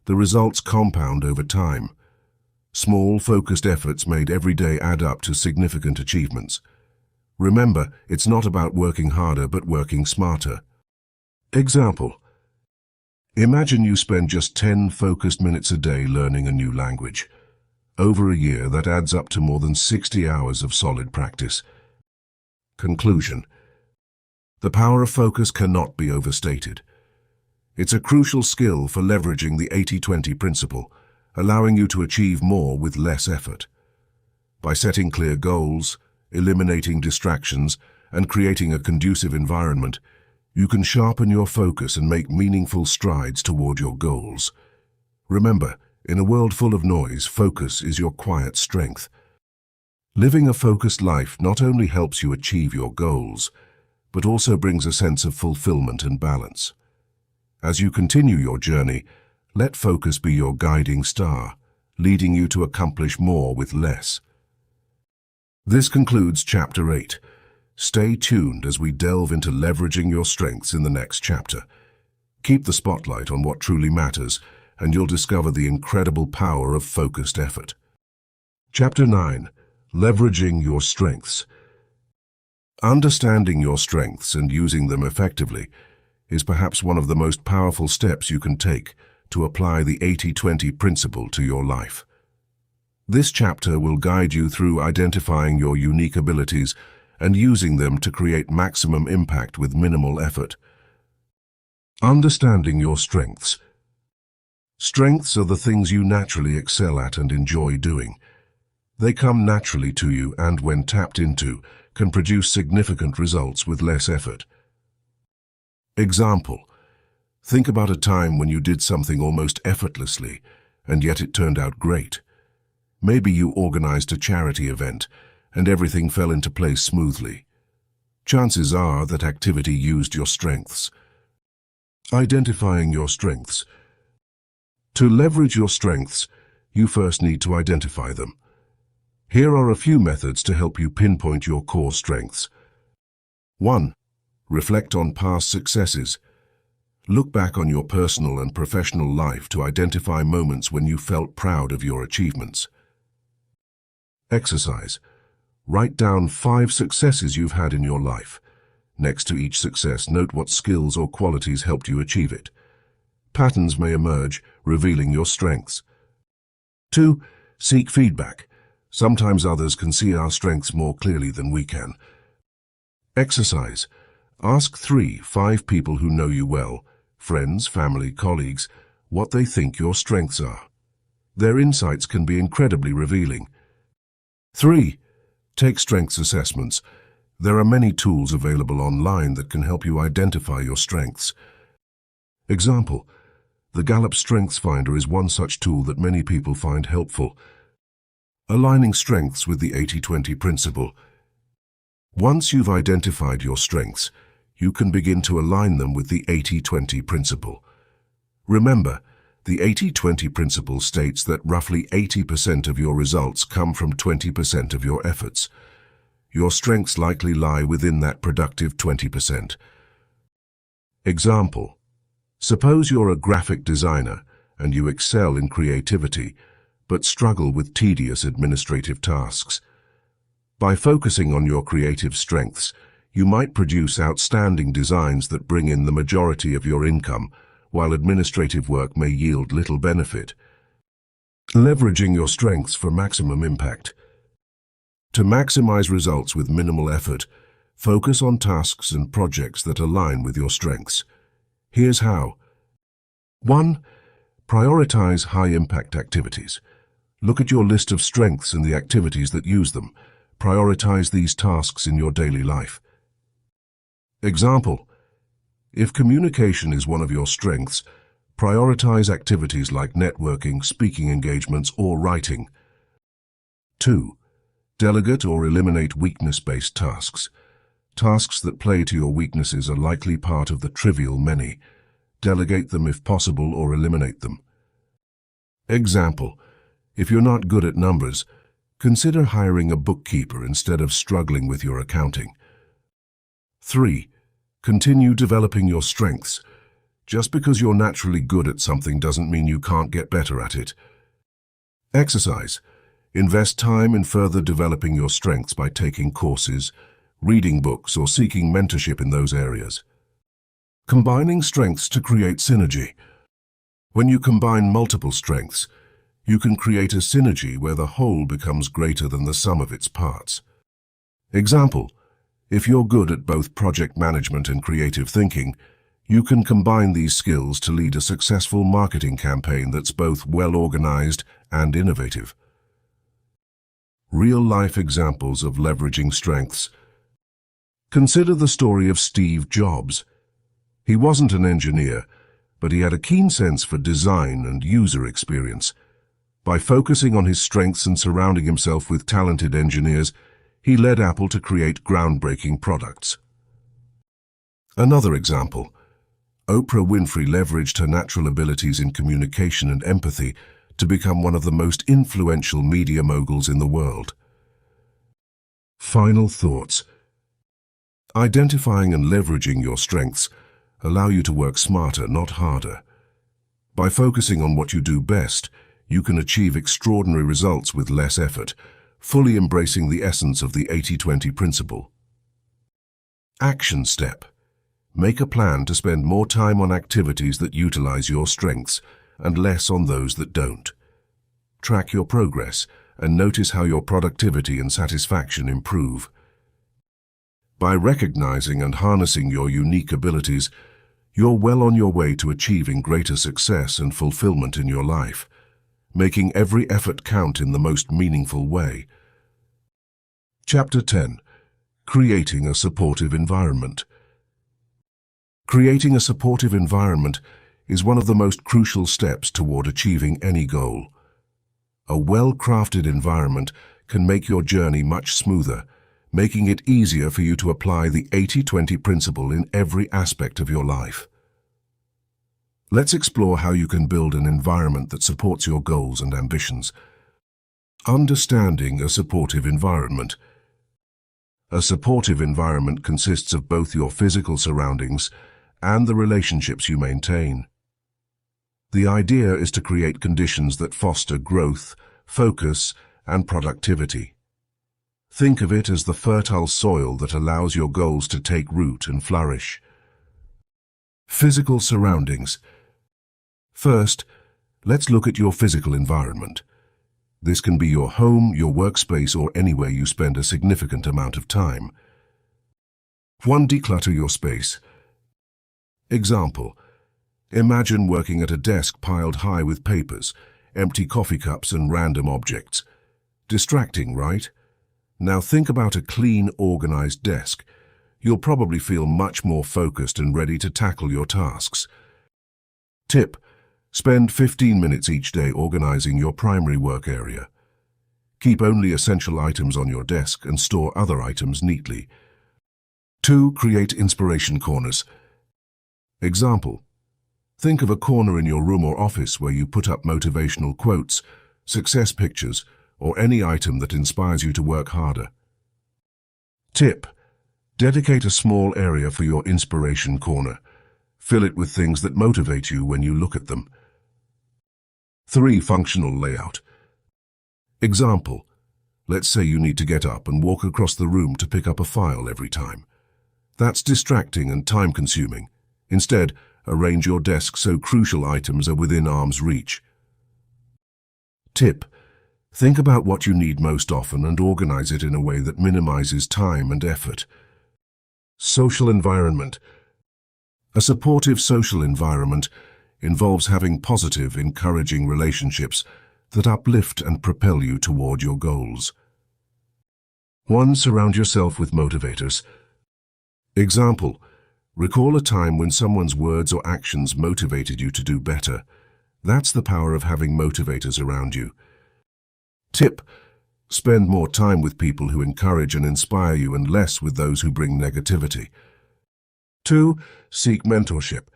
the results compound over time. Small, focused efforts made every day add up to significant achievements. Remember, it's not about working harder but working smarter. Example. Imagine you spend just 10 focused minutes a day learning a new language. Over a year, that adds up to more than 60 hours of solid practice. Conclusion. The power of focus cannot be overstated. It's a crucial skill for leveraging the 80-20 principle allowing you to achieve more with less effort. By setting clear goals, eliminating distractions, and creating a conducive environment, you can sharpen your focus and make meaningful strides toward your goals. Remember, in a world full of noise, focus is your quiet strength. Living a focused life not only helps you achieve your goals, but also brings a sense of fulfillment and balance. As you continue your journey, let focus be your guiding star, leading you to accomplish more with less. This concludes Chapter 8. Stay tuned as we delve into leveraging your strengths in the next chapter. Keep the spotlight on what truly matters, and you'll discover the incredible power of focused effort. Chapter 9. Leveraging your strengths. Understanding your strengths and using them effectively is perhaps one of the most powerful steps you can take to apply the 80-20 principle to your life. This chapter will guide you through identifying your unique abilities and using them to create maximum impact with minimal effort. Understanding your strengths. Strengths are the things you naturally excel at and enjoy doing. They come naturally to you and, when tapped into, can produce significant results with less effort. Example: think about a time when you did something almost effortlessly, and yet it turned out great. Maybe you organized a charity event, and everything fell into place smoothly. Chances are that activity used your strengths. Identifying your strengths. To leverage your strengths, you first need to identify them. Here are a few methods to help you pinpoint your core strengths. 1. Reflect on past successes. Look back on your personal and professional life to identify moments when you felt proud of your achievements. Exercise. Write down 5 successes you've had in your life. Next to each success, note what skills or qualities helped you achieve it. Patterns may emerge, revealing your strengths. 2. Seek feedback. Sometimes others can see our strengths more clearly than we can. Exercise. Ask 3-5 people who know you well, friends, family, colleagues, what they think your strengths are. Their insights can be incredibly revealing. 3. Take strengths assessments. There are many tools available online that can help you identify your strengths. Example: the Gallup Strengths Finder is one such tool that many people find helpful. Aligning strengths with the 80-20 principle. Once you've identified your strengths, you can begin to align them with the 80-20 principle. Remember, the 80-20 principle states that roughly 80% of your results come from 20% of your efforts. Your strengths likely lie within that productive 20%. Example: suppose you're a graphic designer and you excel in creativity, but struggle with tedious administrative tasks. By focusing on your creative strengths, you might produce outstanding designs that bring in the majority of your income, while administrative work may yield little benefit. Leveraging your strengths for maximum impact. To maximize results with minimal effort, focus on tasks and projects that align with your strengths. Here's how. 1. Prioritize high-impact activities. Look at your list of strengths and the activities that use them. Prioritize these tasks in your daily life. Example: if communication is one of your strengths, prioritize activities like networking, speaking engagements, or writing. 2. Delegate or eliminate weakness-based tasks. Tasks that play to your weaknesses are likely part of the trivial many. Delegate them if possible or eliminate them. Example: if you're not good at numbers, consider hiring a bookkeeper instead of struggling with your accounting. 3. Continue developing your strengths. Just because you're naturally good at something doesn't mean you can't get better at it. Exercise. Invest time in further developing your strengths by taking courses, reading books, or seeking mentorship in those areas. Combining strengths to create synergy. When you combine multiple strengths, you can create a synergy where the whole becomes greater than the sum of its parts. Example: if you're good at both project management and creative thinking, You can combine these skills to lead a successful marketing campaign that's both well-organized and innovative. Real-life examples of leveraging strengths. Consider the story of Steve Jobs. He wasn't an engineer, but he had a keen sense for design and user experience. By focusing on his strengths and surrounding himself with talented engineers, he led Apple to create groundbreaking products. Another example. Oprah Winfrey leveraged her natural abilities in communication and empathy to become one of the most influential media moguls in the world. Final thoughts. Identifying and leveraging your strengths allow you to work smarter, not harder. By focusing on what you do best, you can achieve extraordinary results with less effort, fully embracing the essence of the 80-20 principle. Action step. Make a plan to spend more time on activities that utilize your strengths and less on those that don't. Track your progress and notice how your productivity and satisfaction improve. By recognizing and harnessing your unique abilities, you're well on your way to achieving greater success and fulfillment in your life, making every effort count in the most meaningful way. Chapter 10. Creating a supportive environment. Creating a supportive environment is one of the most crucial steps toward achieving any goal. A well-crafted environment can make your journey much smoother, making it easier for you to apply the 80-20 principle in every aspect of your life. Let's explore how you can build an environment that supports your goals and ambitions. Understanding a supportive environment. A supportive environment consists of both your physical surroundings and the relationships you maintain. The idea is to create conditions that foster growth, focus, and productivity. Think of it as the fertile soil that allows your goals to take root and flourish. Physical surroundings. First, let's look at your physical environment. This can be your home, your workspace, or anywhere you spend a significant amount of time. 1. Declutter your space. Example. Imagine working at a desk piled high with papers, empty coffee cups, and random objects. Distracting, right? Now think about a clean, organized desk. You'll probably feel much more focused and ready to tackle your tasks. Tip. Spend 15 minutes each day organizing your primary work area. Keep only essential items on your desk and store other items neatly. 2. Create inspiration corners. Example. Think of a corner in your room or office where you put up motivational quotes, success pictures, or any item that inspires you to work harder. Tip. Dedicate a small area for your inspiration corner. Fill it with things that motivate you when you look at them. 3. Functional layout. Example. Let's say you need to get up and walk across the room to pick up a file every time. That's distracting and time-consuming. Instead, arrange your desk so crucial items are within arm's reach. Tip. Think about what you need most often and organize it in a way that minimizes time and effort. Social environment. A supportive social environment involves having positive, encouraging relationships that uplift and propel you toward your goals. 1. Surround yourself with motivators. Example. Recall a time when someone's words or actions motivated you to do better. That's the power of having motivators around you. Tip. Spend more time with people who encourage and inspire you and less with those who bring negativity. 2. Seek mentorship.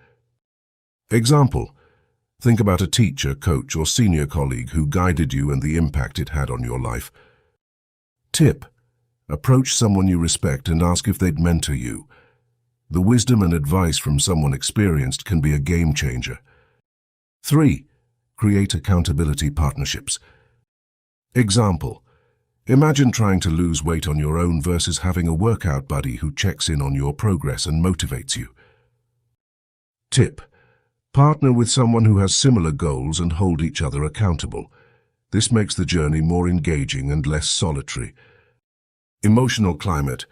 Example. Think about a teacher, coach, or senior colleague who guided you and the impact it had on your life. Tip. Approach someone you respect and ask if they'd mentor you. The wisdom and advice from someone experienced can be a game changer. 3. Create accountability partnerships. Example. Imagine trying to lose weight on your own versus having a workout buddy who checks in on your progress and motivates you. Tip. Partner with someone who has similar goals and hold each other accountable. This makes the journey more engaging and less solitary. Emotional climate.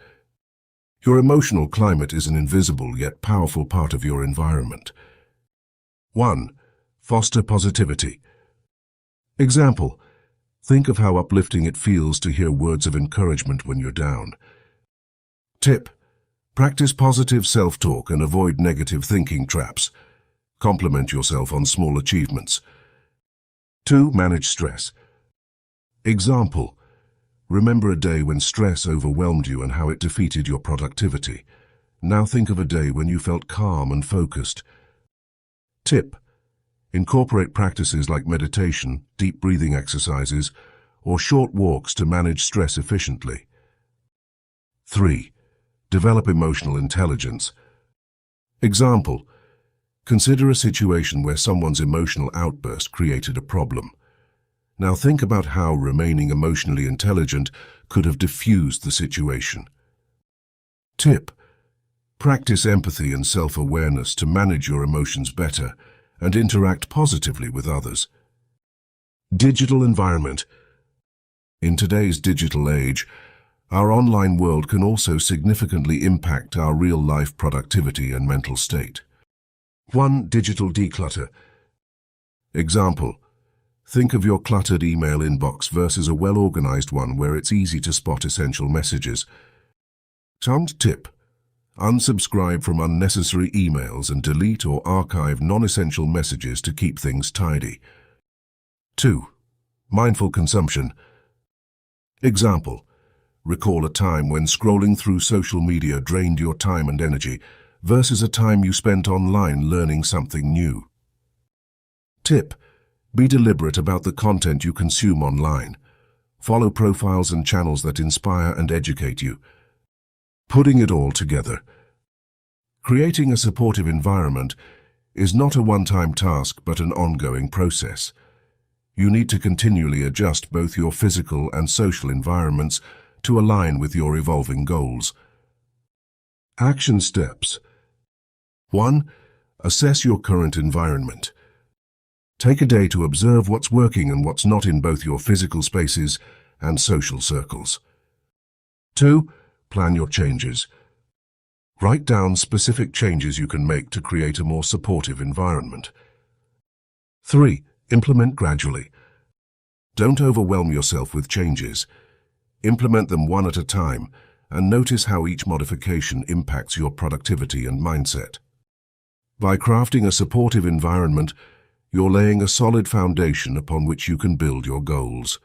Your emotional climate is an invisible yet powerful part of your environment. 1. Foster positivity. Example: think of how uplifting it feels to hear words of encouragement when you're down. Tip: practice positive self-talk and avoid negative thinking traps. Compliment yourself on small achievements. 2. Manage stress. Example: remember a day when stress overwhelmed you and how it defeated your productivity. Now think of a day when you felt calm and focused. Tip: incorporate practices like meditation, deep breathing exercises, or short walks to manage stress efficiently. 3. Develop emotional intelligence. Example: consider a situation where someone's emotional outburst created a problem. Now think about how remaining emotionally intelligent could have diffused the situation. Tip: practice empathy and self-awareness to manage your emotions better and interact positively with others. Digital environment. In today's digital age, our online world can also significantly impact our real-life productivity and mental state. 1. Digital declutter. Example: think of your cluttered email inbox versus a well-organized one where it's easy to spot essential messages. Sound tip: unsubscribe from unnecessary emails and delete or archive non-essential messages to keep things tidy. 2. Mindful consumption. Example: recall a time when scrolling through social media drained your time and energy versus a time you spent online learning something new. Tip: be deliberate about the content you consume online. Follow profiles and channels that inspire and educate you. Putting it all together. Creating a supportive environment is not a one-time task but an ongoing process. You need to continually adjust both your physical and social environments to align with your evolving goals. Action steps. 1. Assess your current environment. Take a day to observe what's working and what's not in both your physical spaces and social circles. 2. Plan your changes. Write down specific changes you can make to create a more supportive environment. 3. Implement gradually. Don't overwhelm yourself with changes. Implement them one at a time and notice how each modification impacts your productivity and mindset. By crafting a supportive environment, you're laying a solid foundation upon which you can build your goals.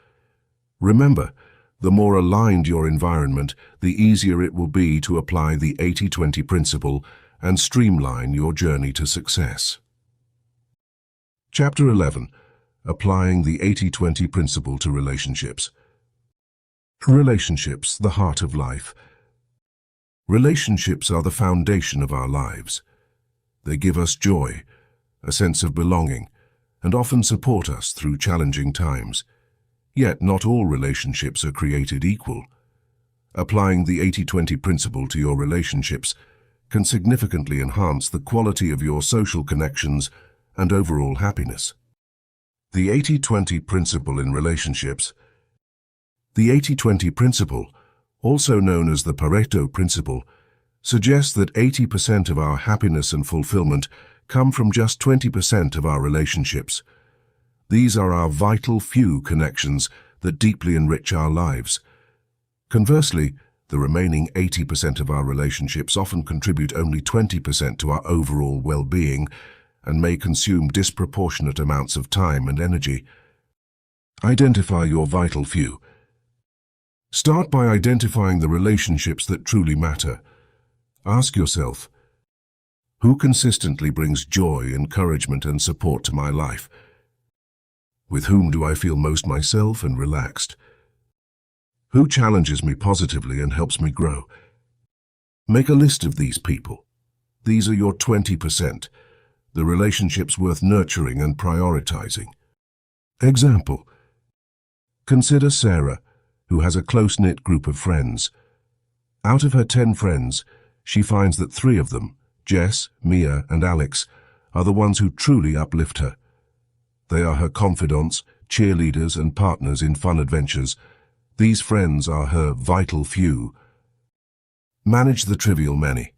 Remember, the more aligned your environment, the easier it will be to apply the 80-20 principle and streamline your journey to success. Chapter 11. Applying the 80-20 principle to relationships. Relationships, the heart of life. Relationships are the foundation of our lives. They give us joy, a sense of belonging, and often support us through challenging times. Yet not all relationships are created equal. Applying the 80-20 principle to your relationships can significantly enhance the quality of your social connections and overall happiness. The 80-20 principle in relationships. The 80-20 principle, also known as the Pareto principle, suggests that 80% of our happiness and fulfillment come from just 20% of our relationships. These are our vital few connections that deeply enrich our lives. Conversely, the remaining 80% of our relationships often contribute only 20% to our overall well-being and may consume disproportionate amounts of time and energy. Identify your vital few. Start by identifying the relationships that truly matter. Ask yourself, who consistently brings joy, encouragement, and support to my life? With whom do I feel most myself and relaxed? Who challenges me positively and helps me grow? Make a list of these people. These are your 20%, the relationships worth nurturing and prioritizing. Example: consider Sarah, who has a close-knit group of friends. Out of her 10 friends, she finds that 3 of them, Jess, Mia, and Alex, are the ones who truly uplift her. They are her confidants, cheerleaders, and partners in fun adventures. These friends are her vital few. Manage the trivial many.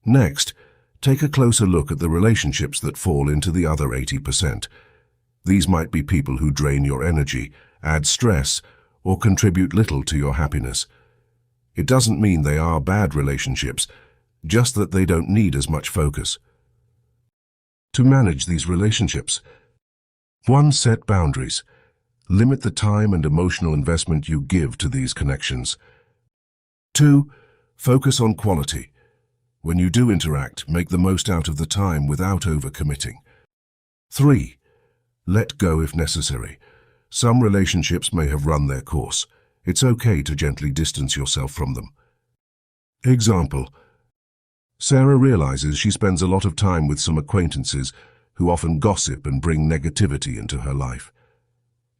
Next, take a closer look at the relationships that fall into the other 80%. These might be people who drain your energy, add stress, or contribute little to your happiness. It doesn't mean they are bad relationships, just that they don't need as much focus. To manage these relationships, 1. Set boundaries. Limit the time and emotional investment you give to these connections. 2. Focus on quality. When you do interact, make the most out of the time without overcommitting. 3. Let go if necessary. Some relationships may have run their course. It's okay to gently distance yourself from them. Example: Sarah realizes she spends a lot of time with some acquaintances who often gossip and bring negativity into her life.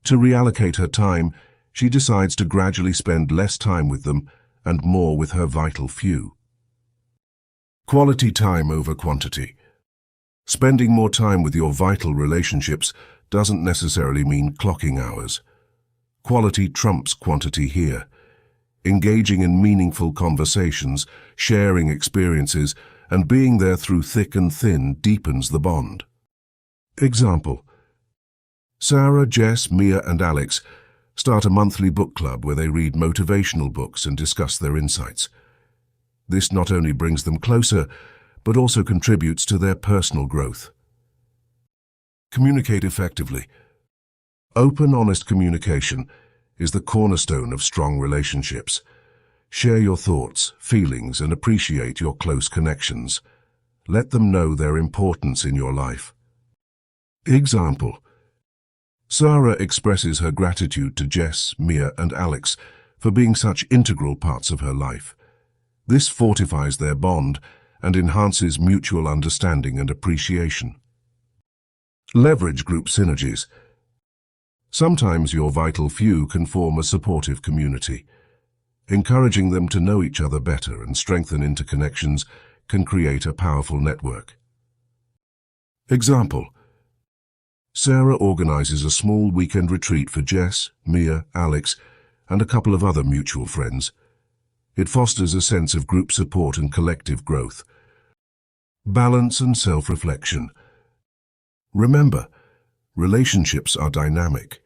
To reallocate her time, she decides to gradually spend less time with them and more with her vital few. Quality time over quantity. Spending more time with your vital relationships doesn't necessarily mean clocking hours. Quality trumps quantity here. Engaging in meaningful conversations, sharing experiences, and being there through thick and thin deepens the bond. Example: Sarah, Jess, Mia, and Alex start a monthly book club where they read motivational books and discuss their insights. This not only brings them closer, but also contributes to their personal growth. Communicate effectively. Open, honest communication is the cornerstone of strong relationships. Share your thoughts, feelings, and appreciate your close connections. Let them know their importance in your life. Example: Sarah expresses her gratitude to Jess, Mia, and Alex for being such integral parts of her life. This fortifies their bond and enhances mutual understanding and appreciation. Leverage group synergies. Sometimes your vital few can form a supportive community. Encouraging them to know each other better and strengthen interconnections can create a powerful network. Example: Sarah organizes a small weekend retreat for Jess, Mia, Alex, and a couple of other mutual friends. It fosters a sense of group support and collective growth. Balance and self-reflection. Remember, relationships are dynamic.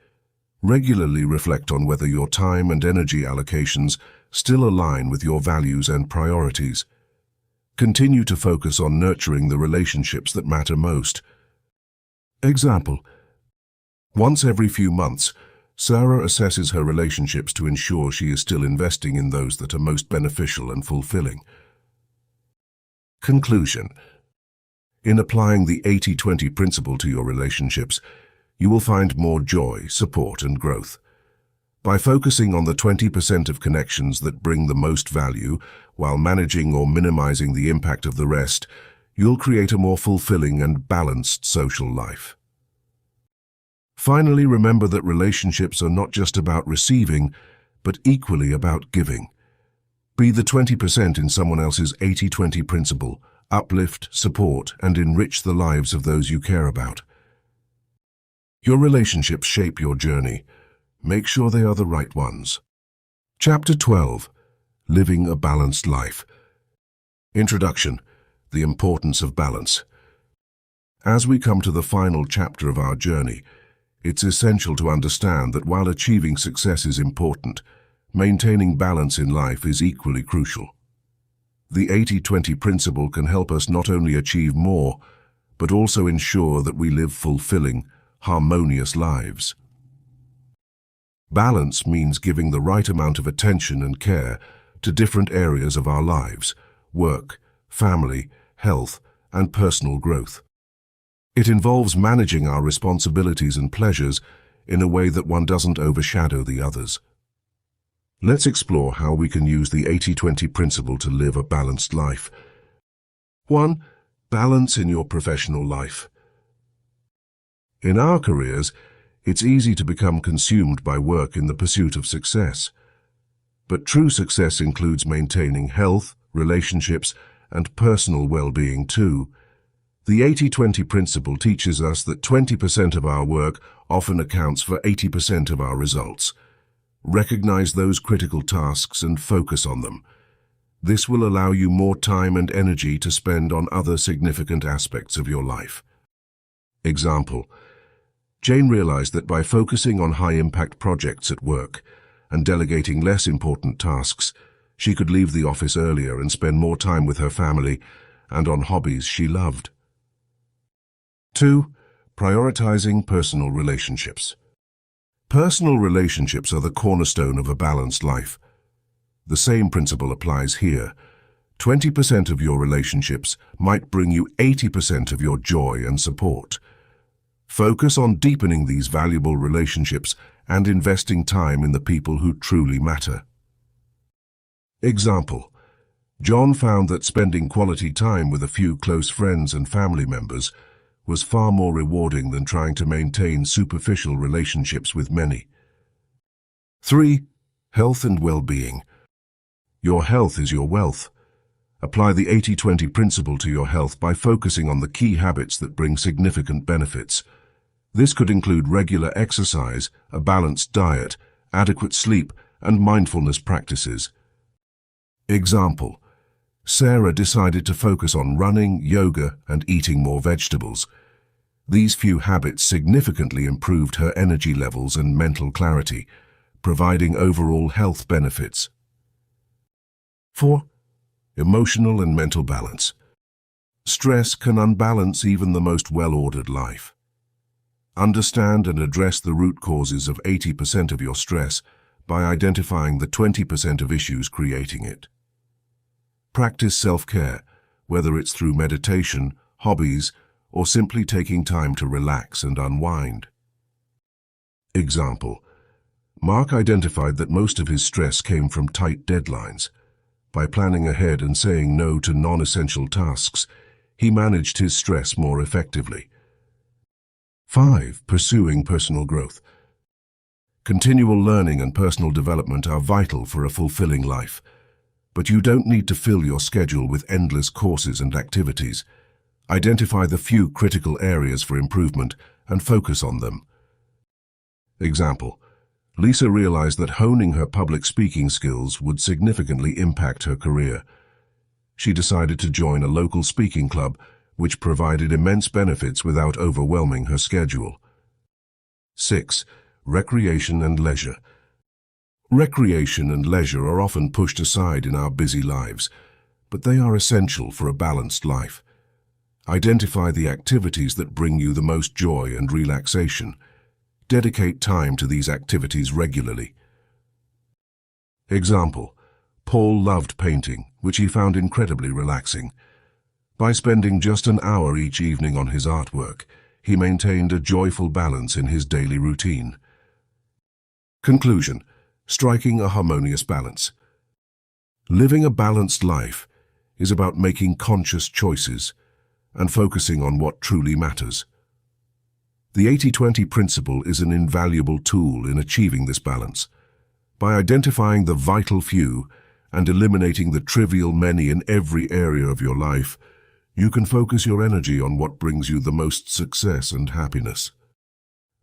Regularly reflect on whether your time and energy allocations still align with your values and priorities. Continue to focus on nurturing the relationships that matter most. Example: once every few months, Sarah assesses her relationships to ensure she is still investing in those that are most beneficial and fulfilling. Conclusion: in applying the 80-20 principle to your relationships, you will find more joy, support, and growth. By focusing on the 20% of connections that bring the most value, while managing or minimizing the impact of the rest, you'll create a more fulfilling and balanced social life. Finally, remember that relationships are not just about receiving, but equally about giving. Be the 20% in someone else's 80-20 principle. Uplift, support, and enrich the lives of those you care about. Your relationships shape your journey. Make sure they are the right ones. Chapter 12. Living a Balanced Life. Introduction: the importance of balance. As we come to the final chapter of our journey, it's essential to understand that while achieving success is important, maintaining balance in life is equally crucial. The 80-20 principle can help us not only achieve more, but also ensure that we live fulfilling, harmonious lives. Balance means giving the right amount of attention and care to different areas of our lives: work, family, health, and personal growth. It involves managing our responsibilities and pleasures in a way that one doesn't overshadow the others. Let's explore how we can use the 80-20 principle to live a balanced life. 1. Balance in your professional life. In our careers, it's easy to become consumed by work in the pursuit of success. But true success includes maintaining health, relationships, and personal well-being too. The 80-20 principle teaches us that 20% of our work often accounts for 80% of our results. Recognize those critical tasks and focus on them. This will allow you more time and energy to spend on other significant aspects of your life. Example: Jane realized that by focusing on high-impact projects at work and delegating less important tasks, she could leave the office earlier and spend more time with her family and on hobbies she loved. 2. Prioritizing personal relationships. Personal relationships are the cornerstone of a balanced life. The same principle applies here. 20% of your relationships might bring you 80% of your joy and support. Focus on deepening these valuable relationships and investing time in the people who truly matter. Example: John found that spending quality time with a few close friends and family members was far more rewarding than trying to maintain superficial relationships with many. 3. Health and well-being. Your health is your wealth. Apply the 80-20 principle to your health by focusing on the key habits that bring significant benefits. This could include regular exercise, a balanced diet, adequate sleep, and mindfulness practices. Example: Sarah decided to focus on running, yoga, and eating more vegetables. These few habits significantly improved her energy levels and mental clarity, providing overall health benefits. 4. Emotional and mental balance. Stress can unbalance even the most well-ordered life. Understand and address the root causes of 80% of your stress by identifying the 20% of issues creating it. Practice self-care, whether it's through meditation, hobbies, or simply taking time to relax and unwind. Example: Mark identified that most of his stress came from tight deadlines. By planning ahead and saying no to non-essential tasks, he managed his stress more effectively. 5. Pursuing personal growth. Continual learning and personal development are vital for a fulfilling life, but you don't need to fill your schedule with endless courses and activities. Identify the few critical areas for improvement and focus on them. Example: Lisa realized that honing her public speaking skills would significantly impact her career. She decided to join a local speaking club, which provided immense benefits without overwhelming her schedule. 6. Recreation and leisure. Recreation and leisure are often pushed aside in our busy lives, but they are essential for a balanced life. Identify the activities that bring you the most joy and relaxation. Dedicate time to these activities regularly. Example: Paul loved painting, which he found incredibly relaxing. By spending just an hour each evening on his artwork, he maintained a joyful balance in his daily routine. Conclusion: striking a harmonious balance. Living a balanced life is about making conscious choices and focusing on what truly matters. The 80-20 principle is an invaluable tool in achieving this balance. By identifying the vital few and eliminating the trivial many in every area of your life, you can focus your energy on what brings you the most success and happiness.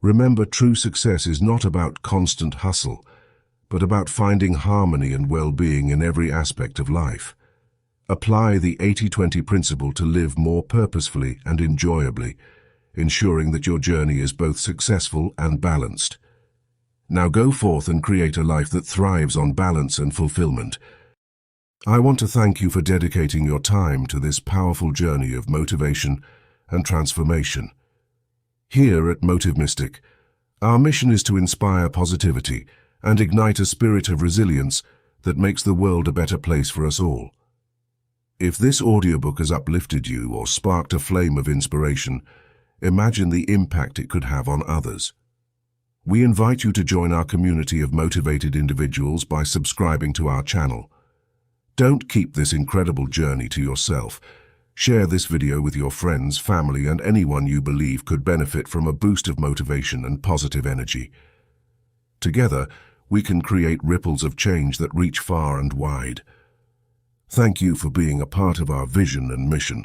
Remember, true success is not about constant hustle, but about finding harmony and well-being in every aspect of life. Apply the 80-20 principle to live more purposefully and enjoyably, ensuring that your journey is both successful and balanced. Now go forth and create a life that thrives on balance and fulfillment. I want to thank you for dedicating your time to this powerful journey of motivation and transformation. Here at Motive Mystic, our mission is to inspire positivity and ignite a spirit of resilience that makes the world a better place for us all. If this audiobook has uplifted you or sparked a flame of inspiration, imagine the impact it could have on others. We invite you to join our community of motivated individuals by subscribing to our channel. Don't keep this incredible journey to yourself. Share this video with your friends, family, and anyone you believe could benefit from a boost of motivation and positive energy. Together, we can create ripples of change that reach far and wide. Thank you for being a part of our vision and mission.